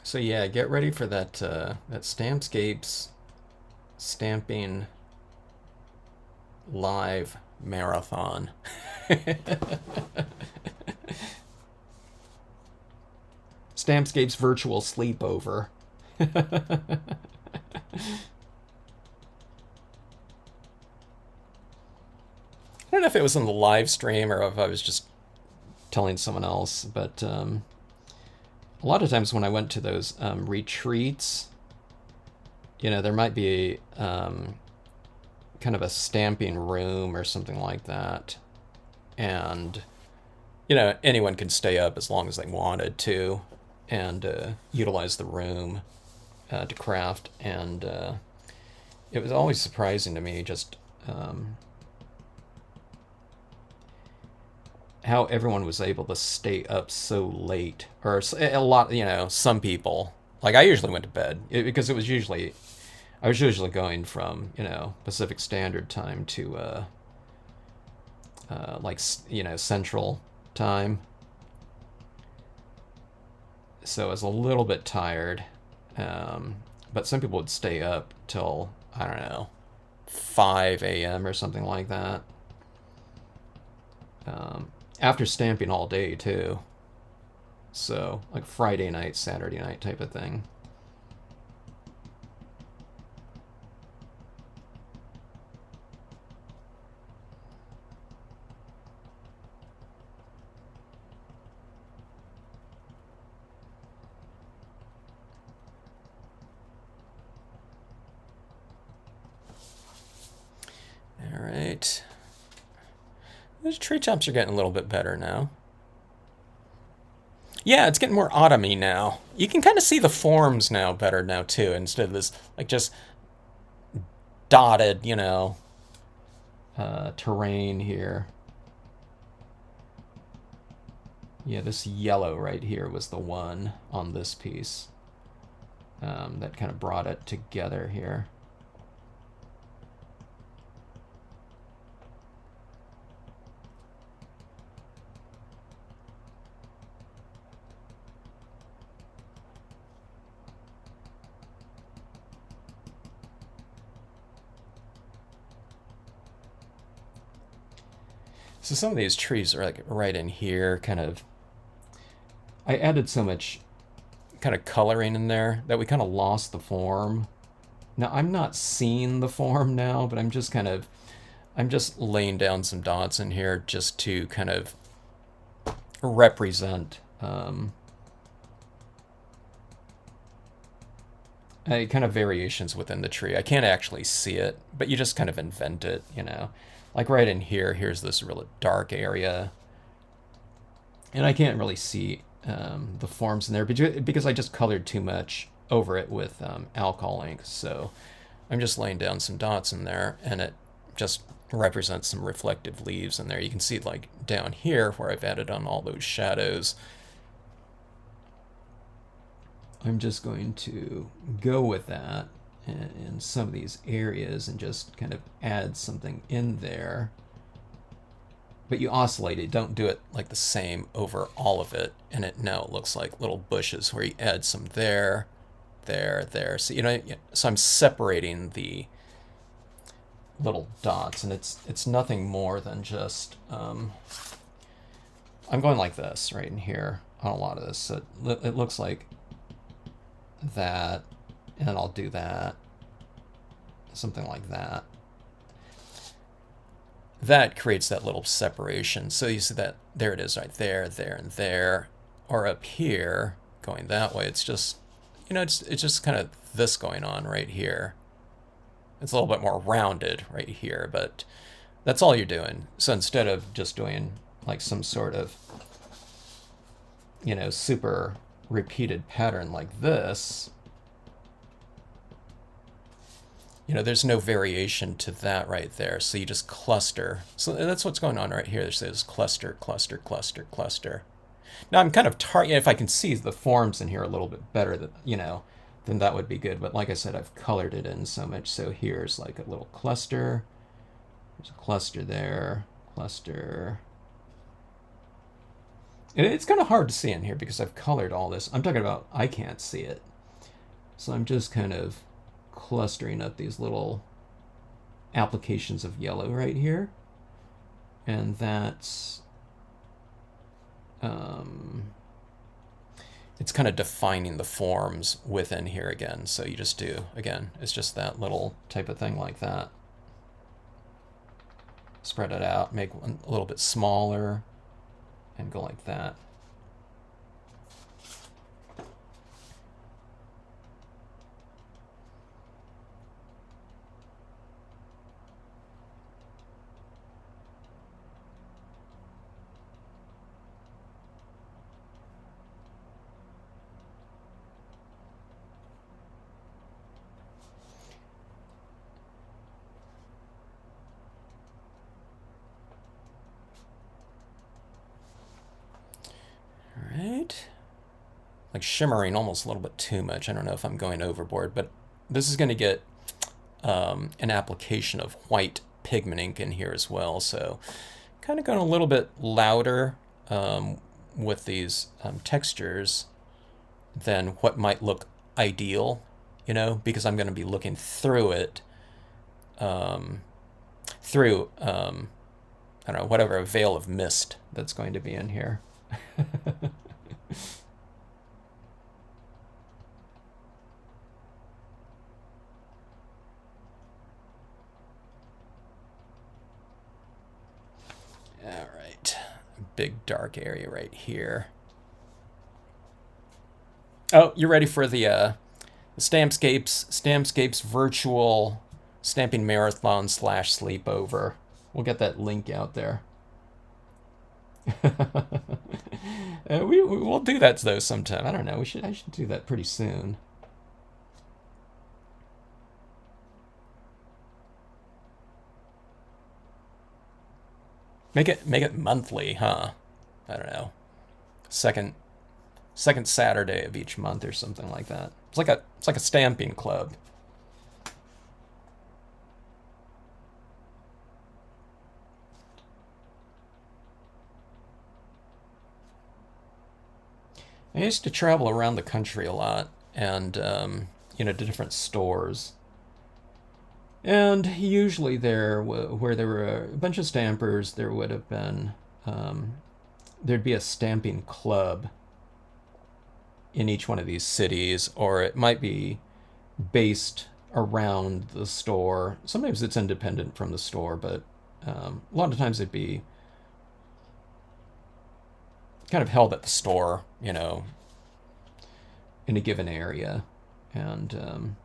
So yeah, get ready for that Stampscapes stamping live marathon. Stampscapes virtual sleepover. I don't know if it was on the live stream or if I was just telling someone else, but a lot of times when I went to those retreats, there might be kind of a stamping room or something like that. And, anyone can stay up as long as they wanted to and utilize the room to craft. And it was always surprising to me just how everyone was able to stay up so late. Or a lot, some people. Like, I usually went to bed because I was usually going from, Pacific Standard Time to, Central Time. So I was a little bit tired. But some people would stay up till, I don't know, 5 a.m. or something like that. After stamping all day, too. So, like Friday night, Saturday night type of thing. All right. Those tree tops are getting a little bit better now. Yeah, it's getting more autumny now. You can kind of see the forms now better now too, instead of this like just dotted, terrain here. Yeah, this yellow right here was the one on this piece that kind of brought it together here. So some of these trees are like right in here, kind of. I added so much kind of coloring in there that we kind of lost the form. Now I'm not seeing the form now, but I'm just laying down some dots in here just to kind of represent kind of variations within the tree. I can't actually see it, but you just kind of invent it, Like right in here, here's this really dark area. And I can't really see the forms in there because I just colored too much over it with alcohol ink. So I'm just laying down some dots in there, and it just represents some reflective leaves in there. You can see like down here where I've added on all those shadows. I'm just going to go with that in some of these areas and just kind of add something in there. But you oscillate it. Don't do it like the same over all of it. And now it looks like little bushes where you add some there, there, there. So, so I'm separating the little dots, and it's nothing more than just, I'm going like this right in here on a lot of this. So it looks like that, and then I'll do that, something like that. That creates that little separation. So you see that there it is right there, there, and there. Or up here, going that way, it's just, it's just kind of this going on right here. It's a little bit more rounded right here, but that's all you're doing. So instead of just doing like some sort of, super repeated pattern like this, there's no variation to that right there. So you just cluster. So that's what's going on right here. There's this cluster, cluster, cluster, cluster. Now I'm kind of if I can see the forms in here a little bit better, then that would be good. But like I said, I've colored it in so much. So here's like a little cluster. There's a cluster there, cluster. And it's kind of hard to see in here because I've colored all this. I'm talking about I can't see it. So I'm just kind of clustering up these little applications of yellow right here. And that's it's kind of defining the forms within here again. So you just do, again, it's just that little type of thing like that. Spread it out, make one a little bit smaller, and go like that. Right, like shimmering almost a little bit too much. I don't know if I'm going overboard, but this is going to get an application of white pigment ink in here as well. So kind of going a little bit louder with these textures than what might look ideal, you know, because I'm going to be looking through it, through, I don't know, whatever, a veil of mist that's going to be in here. All right, big dark area right here. Oh, you're ready for the Stampscapes virtual stamping marathon / sleepover. We'll get that link out there. We'll do that though sometime. I don't know. I should do that pretty soon. Make it monthly, huh? I don't know. Second Saturday of each month or something like that. It's like a stamping club. I used to travel around the country a lot, and you know, to different stores. And usually there, where there were a bunch of stampers, there would have been there'd be a stamping club in each one of these cities, or it might be based around the store. Sometimes it's independent from the store, but a lot of times it'd be kind of held at the store, you know, in a given area. And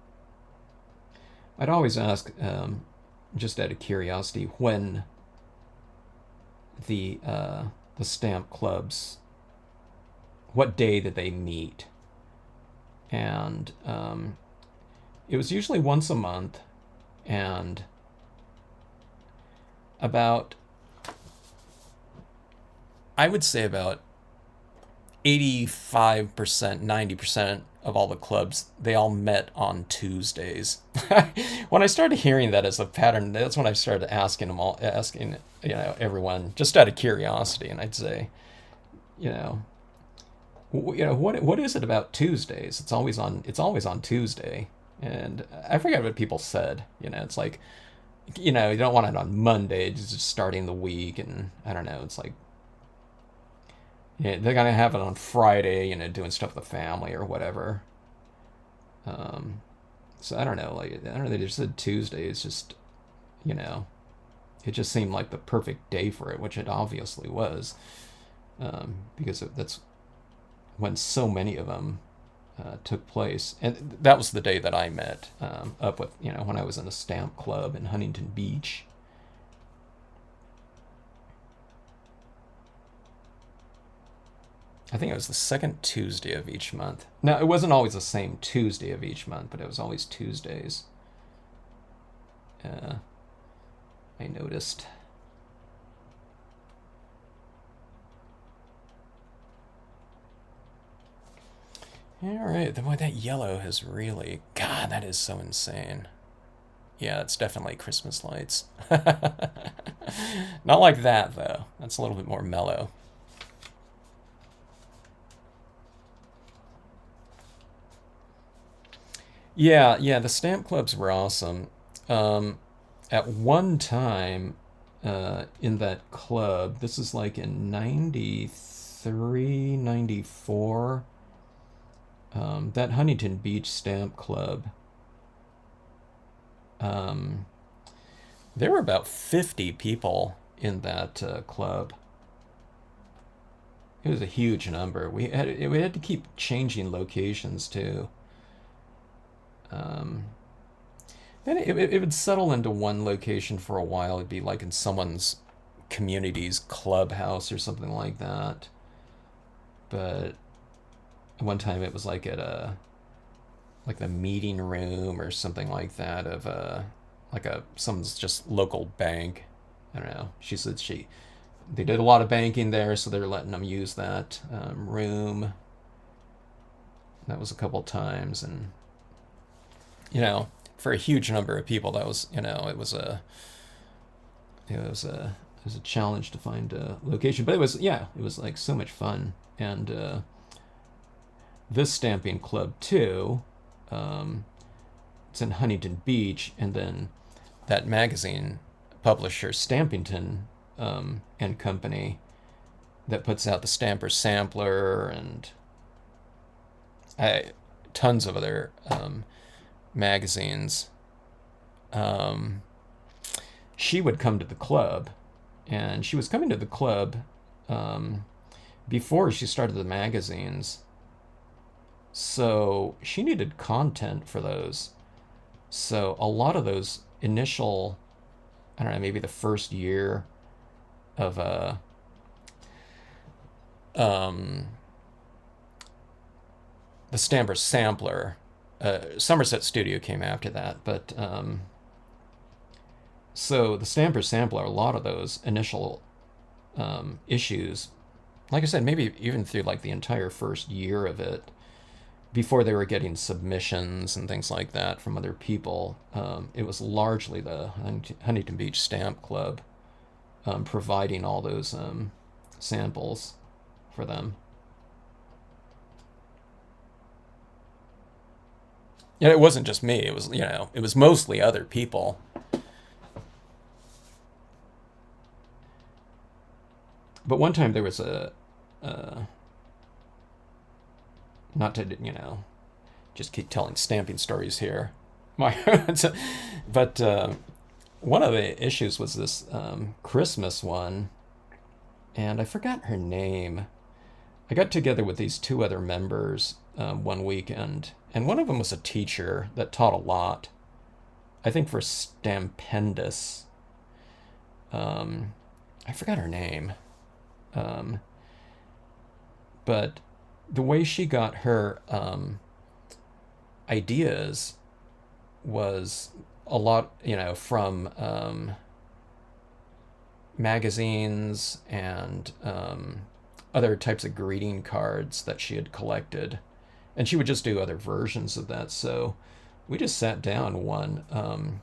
I'd always ask, just out of curiosity, when the stamp clubs, what day did they meet? And it was usually once a month, and about, I would say about 85%, 90% of all the clubs, they all met on Tuesdays. When I started hearing that as a pattern, that's when I started asking you know, everyone, just out of curiosity, and I'd say, you know, what is it about Tuesdays? It's always on Tuesday, and I forget what people said. You know, it's like, you know, you don't want it on Monday, just starting the week, and I don't know. It's like, yeah, they're gonna have it on Friday, you know, doing stuff with the family or whatever. So I don't know, like, I don't know, they just said Tuesday is just, you know, it just seemed like the perfect day for it, which it obviously was, because that's when so many of them took place. And that was the day that I met up with, you know, when I was in a stamp club in Huntington Beach. I think it was the second Tuesday of each month. Now, it wasn't always the same Tuesday of each month, but it was always Tuesdays. I noticed. All right, boy, that yellow has really, God, that is so insane. Yeah, it's definitely Christmas lights. Not like that, though. That's a little bit more mellow. Yeah, the stamp clubs were awesome. At one time, in that club, this is like in 93, 94. That Huntington Beach Stamp Club, there were about 50 people in that club. It was a huge number. We had to keep changing locations too. Then it would settle into one location for a while. It'd be like in someone's community's clubhouse or something like that. But one time it was like at like the meeting room or something like that of like someone's just local bank. I don't know. She said they did a lot of banking there, so they're letting them use that room. That was a couple times, and for a huge number of people, that was it was a challenge to find a location, but it was like so much fun. And this stamping club too, it's in Huntington Beach, and then that magazine publisher Stampington and Company that puts out the Stamper Sampler and tons of other magazines. She would come to the club, and she was coming to the club before she started the magazines. So she needed content for those. So a lot of those initial, I don't know, maybe the first year of the Stamper Sampler, Somerset Studio came after that, but so the Stamper Sampler, a lot of those initial issues, like I said, maybe even through like the entire first year of it, before they were getting submissions and things like that from other people, it was largely the Huntington Beach Stamp Club providing all those samples for them. And it wasn't just me. It was mostly other people. But one time there was not to just keep telling stamping stories here, but one of the issues was this Christmas one, and I forgot her name. I got together with these two other members one weekend, and one of them was a teacher that taught a lot, I think for Stampendous. I forgot her name. But the way she got her ideas was a lot, from magazines and other types of greeting cards that she had collected. And she would just do other versions of that. So we just sat down one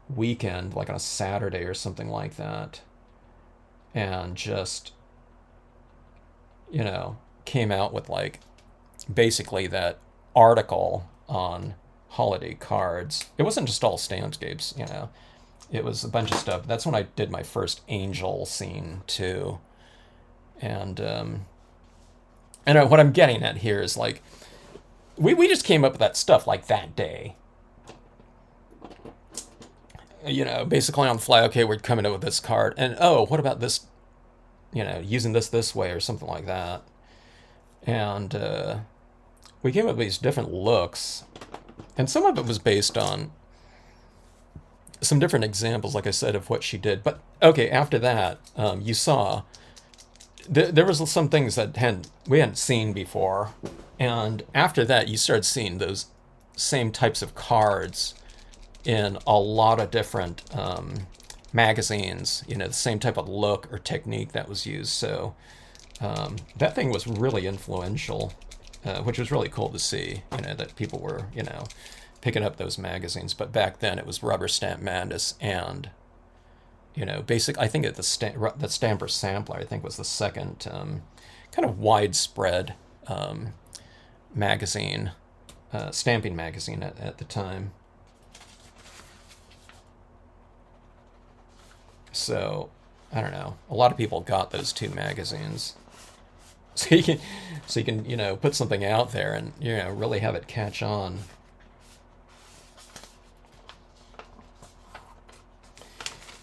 weekend, like on a Saturday or something like that, and just, came out with like basically that article on holiday cards. It wasn't just all Stampscapes, it was a bunch of stuff. That's when I did my first angel scene too. And what I'm getting at here is like, we just came up with that stuff like that day. Basically on the fly, okay, we're coming up with this card, and what about this, using this way or something like that. And we came up with these different looks, and some of it was based on some different examples, like I said, of what she did. But okay, after that, you saw there was some things that we hadn't seen before, and after that, you started seeing those same types of cards in a lot of different magazines. The same type of look or technique that was used. So that thing was really influential, which was really cool to see. That people were picking up those magazines. But back then, it was Rubber Stamp Madness and I think the Stamper Sampler, I think, was the second kind of widespread magazine, stamping magazine at the time. So, I don't know. A lot of people got those two magazines. So you can, you know, put something out there and, you know, really have it catch on.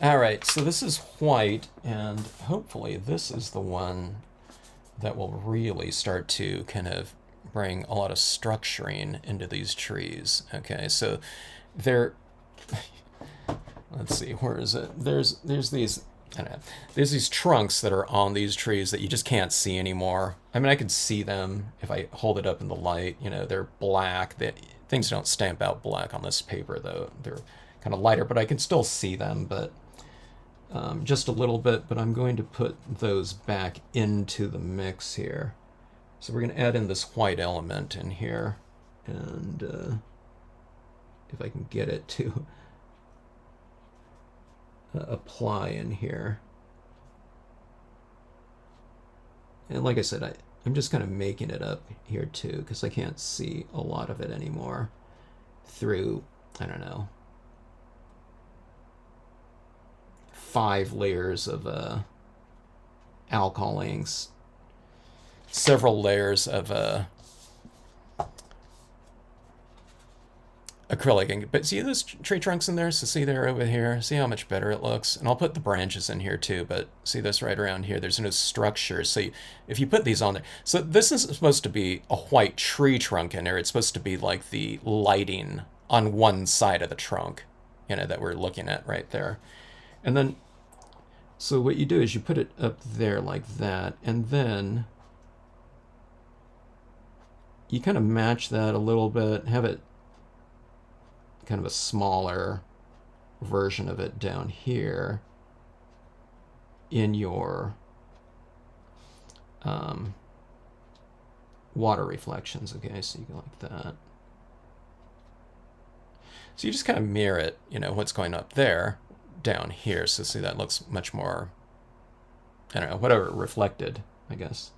All right, so this is white, and hopefully this is the one that will really start to kind of bring a lot of structuring into these trees. Okay, so there, let's see, where is it? There's these, I don't know, there's these trunks that are on these trees that you just can't see anymore. I mean, I can see them if I hold it up in the light. You know, they're black. Things don't stamp out black on this paper, though. They're kind of lighter, but I can still see them, but just a little bit. But I'm going to put those back into the mix here. So we're going to add in this white element in here, and if I can get it to apply in here. And like I said, I'm just kind of making it up here too, because I can't see a lot of it anymore through, I don't know, 5 layers of alcohol inks, several layers of acrylic ink. But see those tree trunks in there? So see there over here? See how much better it looks? And I'll put the branches in here too, but see this right around here? There's no structure. So if you put these on there, so this is supposed to be a white tree trunk in there. It's supposed to be like the lighting on one side of the trunk, you know, that we're looking at right there. And then, so what you do is you put it up there like that, and then you kind of match that a little bit, have it kind of a smaller version of it down here in your water reflections. Okay, so you go like that. So you just kind of mirror it, you know, what's going up there down here. So see, that looks much more, I don't know, whatever, reflected, I guess.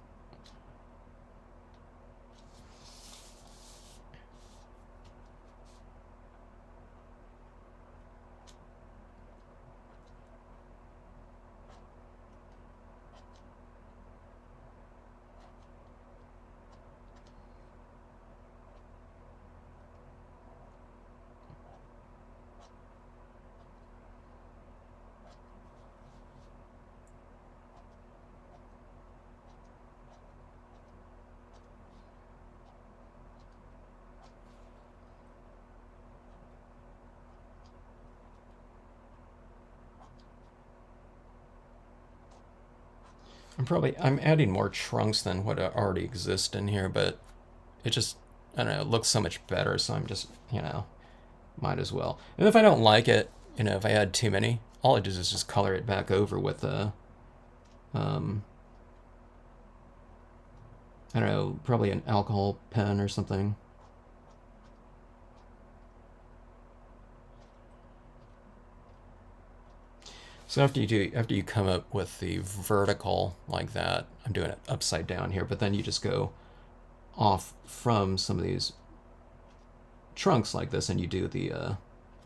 I'm adding more trunks than what already exist in here, but it just, I don't know, it looks so much better, so I'm just, you know, might as well. And if I don't like it, you know, if I add too many, all I do is just color it back over with a, I don't know, probably an alcohol pen or something. So after you come up with the vertical like that, I'm doing it upside down here, but then you just go off from some of these trunks like this, and you do the,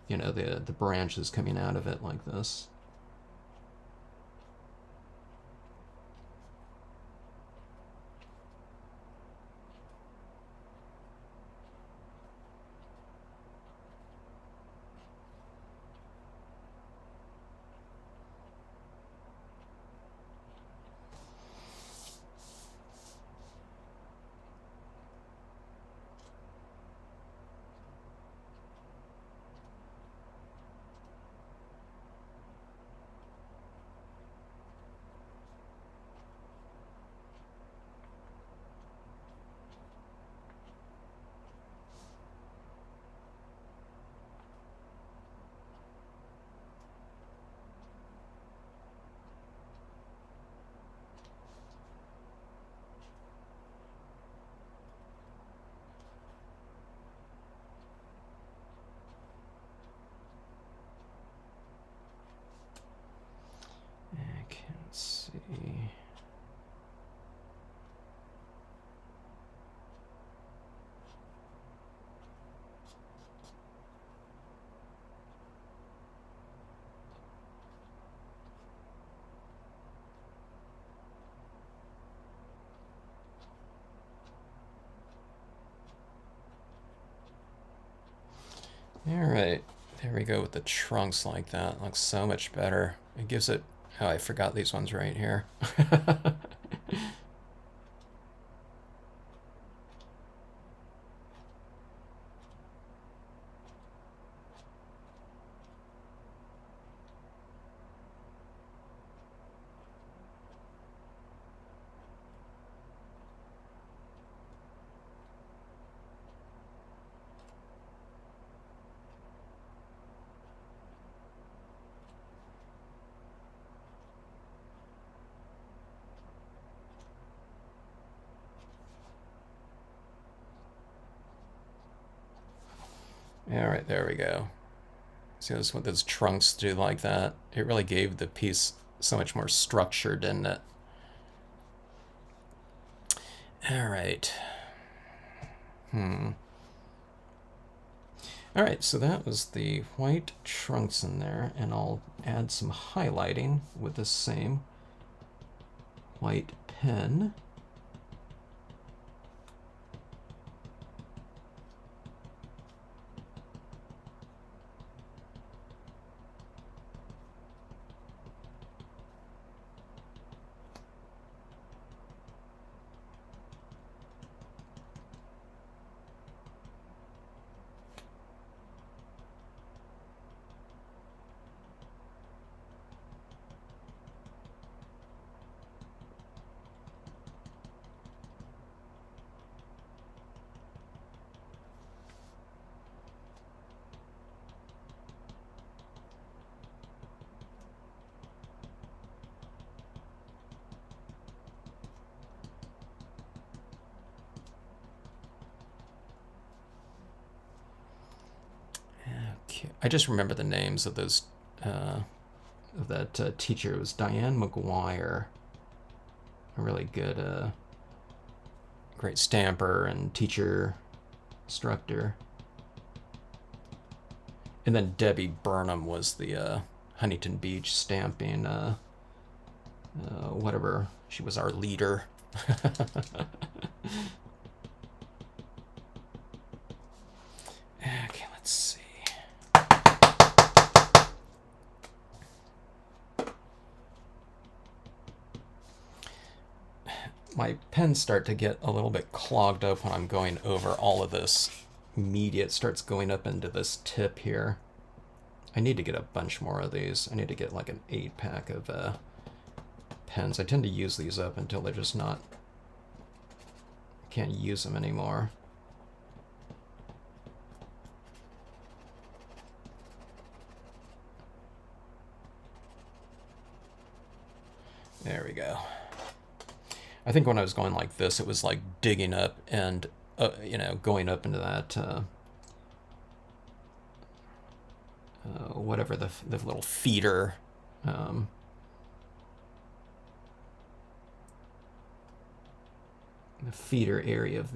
you know, the branches coming out of it like this. All right, there we go with the trunks like that. Looks so much better. It gives it, oh, I forgot these ones right here. All right, there we go. See this, what those trunks do like that? It really gave the piece so much more structure, didn't it? All right. All right, so that was the white trunks in there, and I'll add some highlighting with the same white pen. Okay. I just remember the names of those, of that teacher. It was Diane McGuire, a really good, great stamper and teacher, instructor. And then Debbie Burnham was the Huntington Beach stamping, whatever. She was our leader. Okay, let's see. My pens start to get a little bit clogged up when I'm going over all of this media. It starts going up into this tip here. I need to get a bunch more of these. I need to get like an 8-pack of pens. I tend to use these up until they're just not, can't use them anymore. There we go. I think when I was going like this, it was like digging up and, you know, going up into that, whatever the little feeder, the feeder area of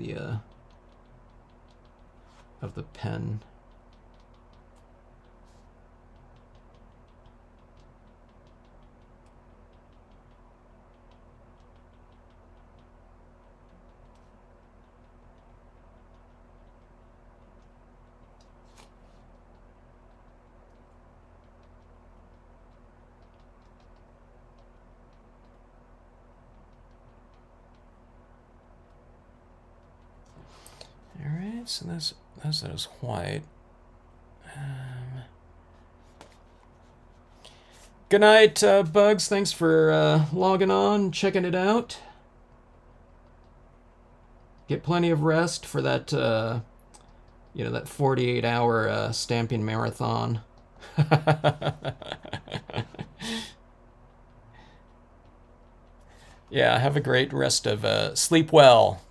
the pen. Alright, so that's white. Good night, Bugs. Thanks for logging on, checking it out. Get plenty of rest for that, you know, that 48-hour stamping marathon. Yeah, have a great rest of sleep well.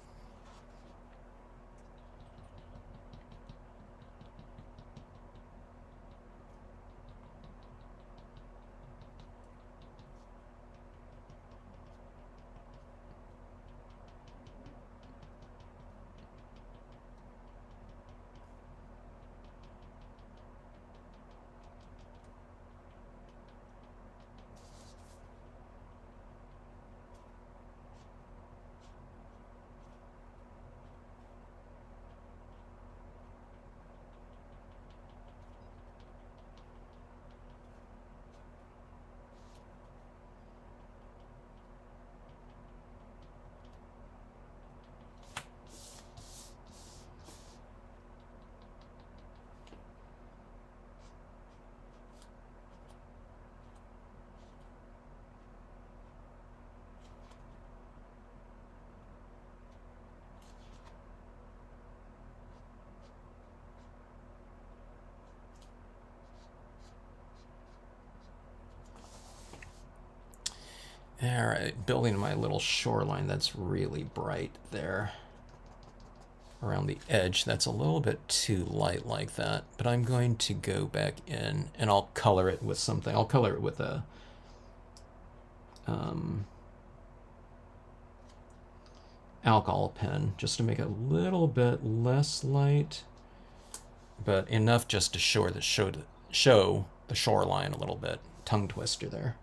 All right, building my little shoreline that's really bright there. Around the edge, that's a little bit too light like that, but I'm going to go back in and I'll color it with something. I'll color it with a alcohol pen just to make it a little bit less light, but enough just to show the shoreline a little bit. Tongue twister there.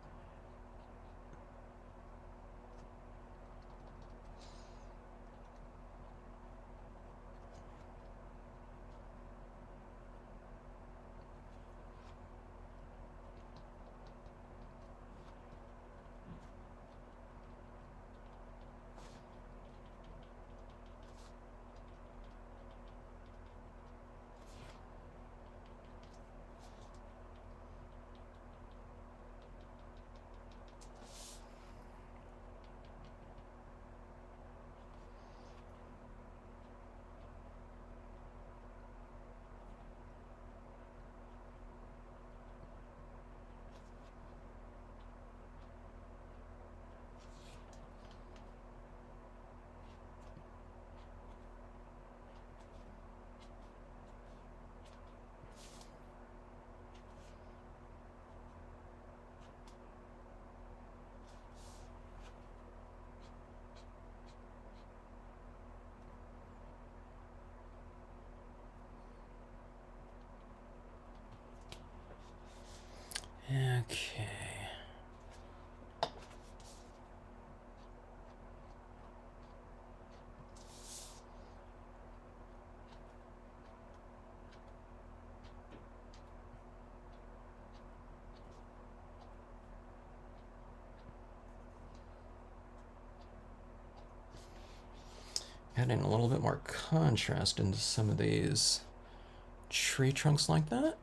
Okay. Adding a little bit more contrast into some of these tree trunks like that.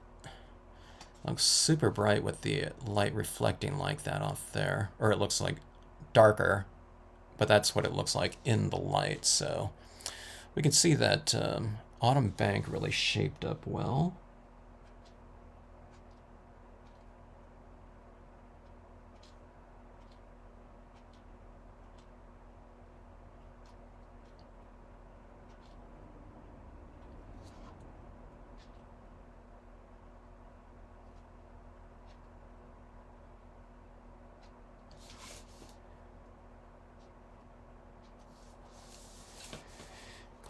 Looks super bright with the light reflecting like that off there. Or it looks like darker, but that's what it looks like in the light. So we can see that Autumn Bank really shaped up well.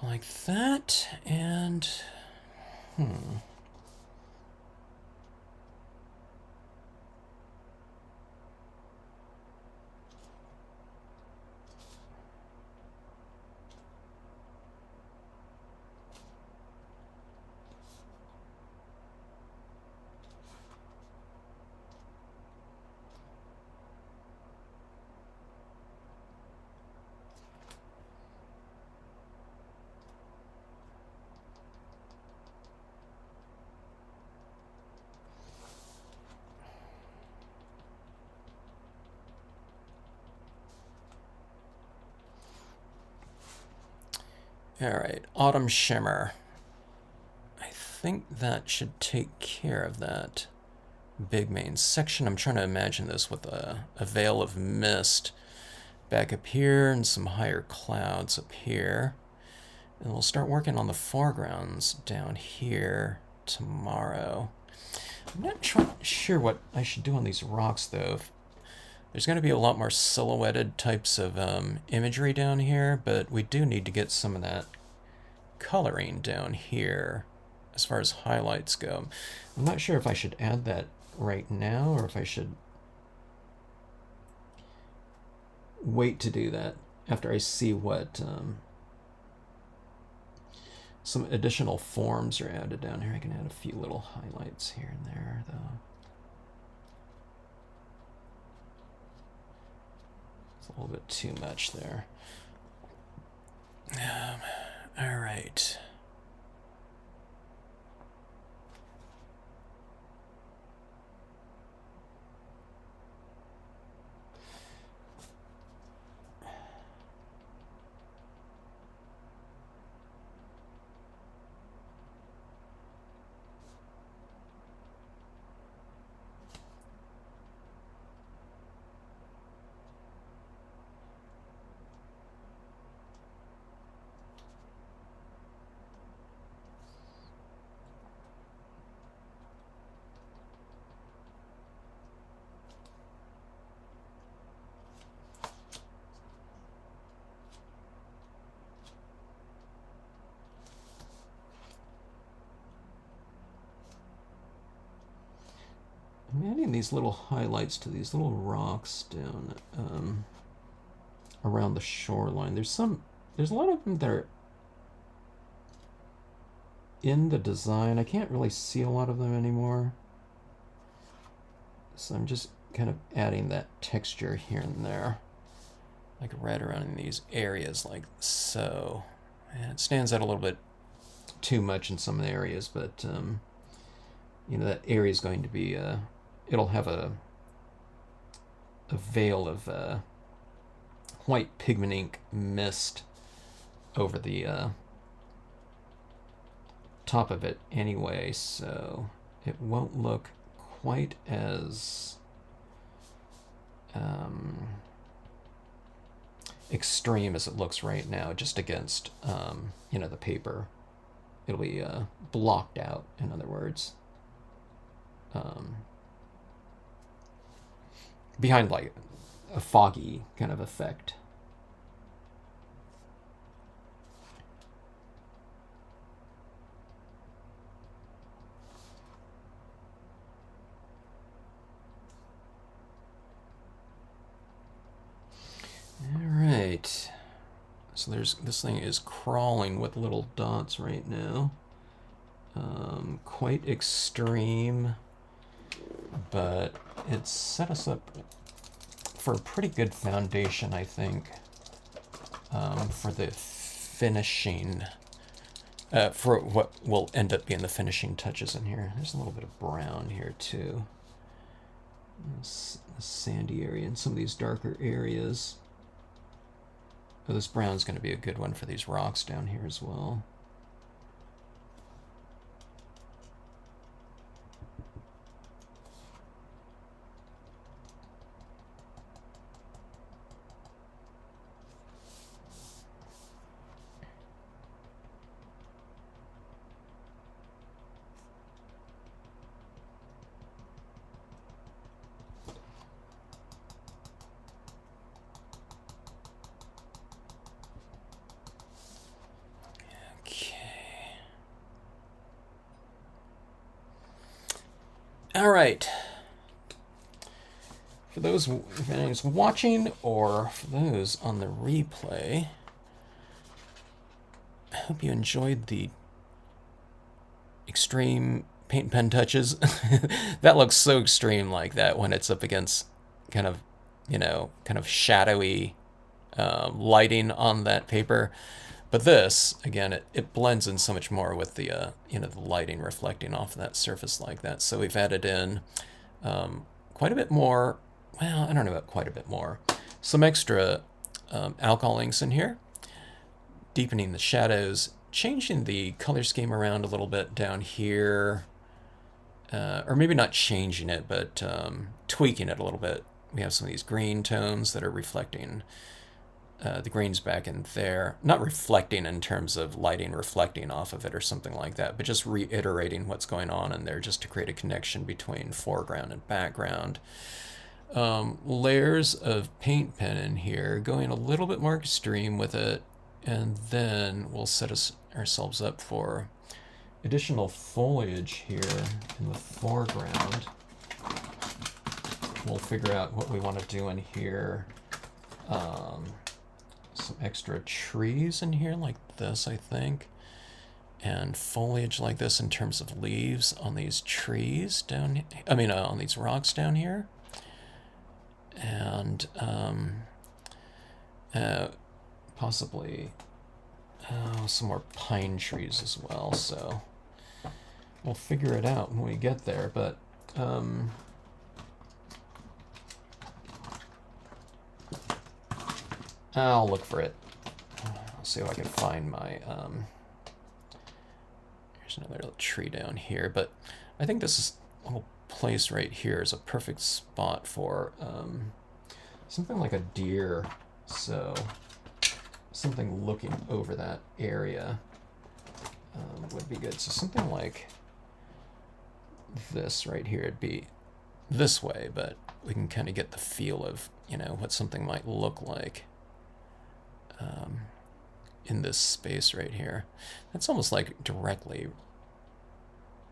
Like that, and all right, Autumn Shimmer. I think that should take care of that big main section. I'm trying to imagine this with a veil of mist back up here and some higher clouds up here. And we'll start working on the foregrounds down here tomorrow. I'm not sure what I should do on these rocks, though. There's going to be a lot more silhouetted types of imagery down here, but we do need to get some of that coloring down here as far as highlights go. I'm not sure if I should add that right now or if I should wait to do that after I see what some additional forms are added down here. I can add a few little highlights here and there, though. It's a little bit too much there. All right. these little highlights to these little rocks down around the shoreline. There's a lot of them that are in the design. I can't really see a lot of them anymore. So I'm just kind of adding that texture here and there, like right around in these areas like so. And it stands out a little bit too much in some areas, but you know, that area is going to be it'll have a veil of white pigment ink mist over the top of it anyway, so it won't look quite as extreme as it looks right now, just against you know, the paper. It'll be blocked out, in other words, behind like a foggy kind of effect. All right. So this thing is crawling with little dots right now. Quite extreme, but it's set us up for a pretty good foundation, I think, for the finishing, for what will end up being the finishing touches in here. There's a little bit of brown here too. This sandy area and some of these darker areas. Oh, this brown's going to be a good one for these rocks down here as well. All right. For those watching or for those on the replay, I hope you enjoyed the extreme paint pen touches. That looks so extreme like that when it's up against kind of, you know, kind of shadowy lighting on that paper. But this, again, it blends in so much more with the, you know, the lighting reflecting off of that surface like that. So we've added in quite a bit more, well, I don't know about quite a bit more, some extra alcohol inks in here, deepening the shadows, changing the color scheme around a little bit down here, or maybe not changing it, but tweaking it a little bit. We have some of these green tones that are reflecting the greens back in there, not reflecting in terms of lighting reflecting off of it or something like that, but just reiterating what's going on in there just to create a connection between foreground and background. Layers of paint pen in here, going a little bit more extreme with it, and then we'll set ourselves up for additional foliage here in the foreground. We'll figure out what we want to do in here. Some extra trees in here like this, I think, and foliage like this in terms of leaves on these trees down, on these rocks down here, and possibly some more pine trees as well. So we'll figure it out when we get there, but I'll look for it. I'll see if I can find my, here's another little tree down here, but I think this little place right here is a perfect spot for something like a deer, so something looking over that area would be good. So something like this right here, it'd be this way, but we can kind of get the feel of, you know, what something might look like in this space right here. That's almost like directly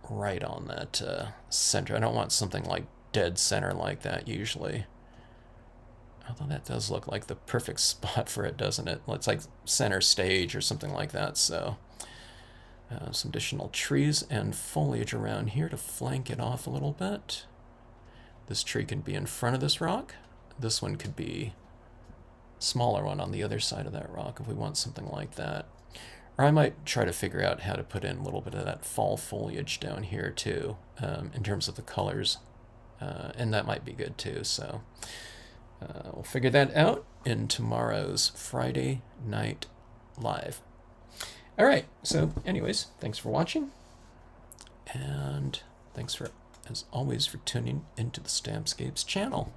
right on that center. I don't want something like dead center like that usually. Although that does look like the perfect spot for it, doesn't it? It's like center stage or something like that. So some additional trees and foliage around here to flank it off a little bit. This tree can be in front of this rock. This one could be a smaller one on the other side of that rock if we want something like that. Or I might try to figure out how to put in a little bit of that fall foliage down here too, in terms of the colors. And that might be good too. So we'll figure that out in tomorrow's Friday Night Live. All right, so anyways, thanks for watching. And thanks for, as always, for tuning into the Stampscapes channel.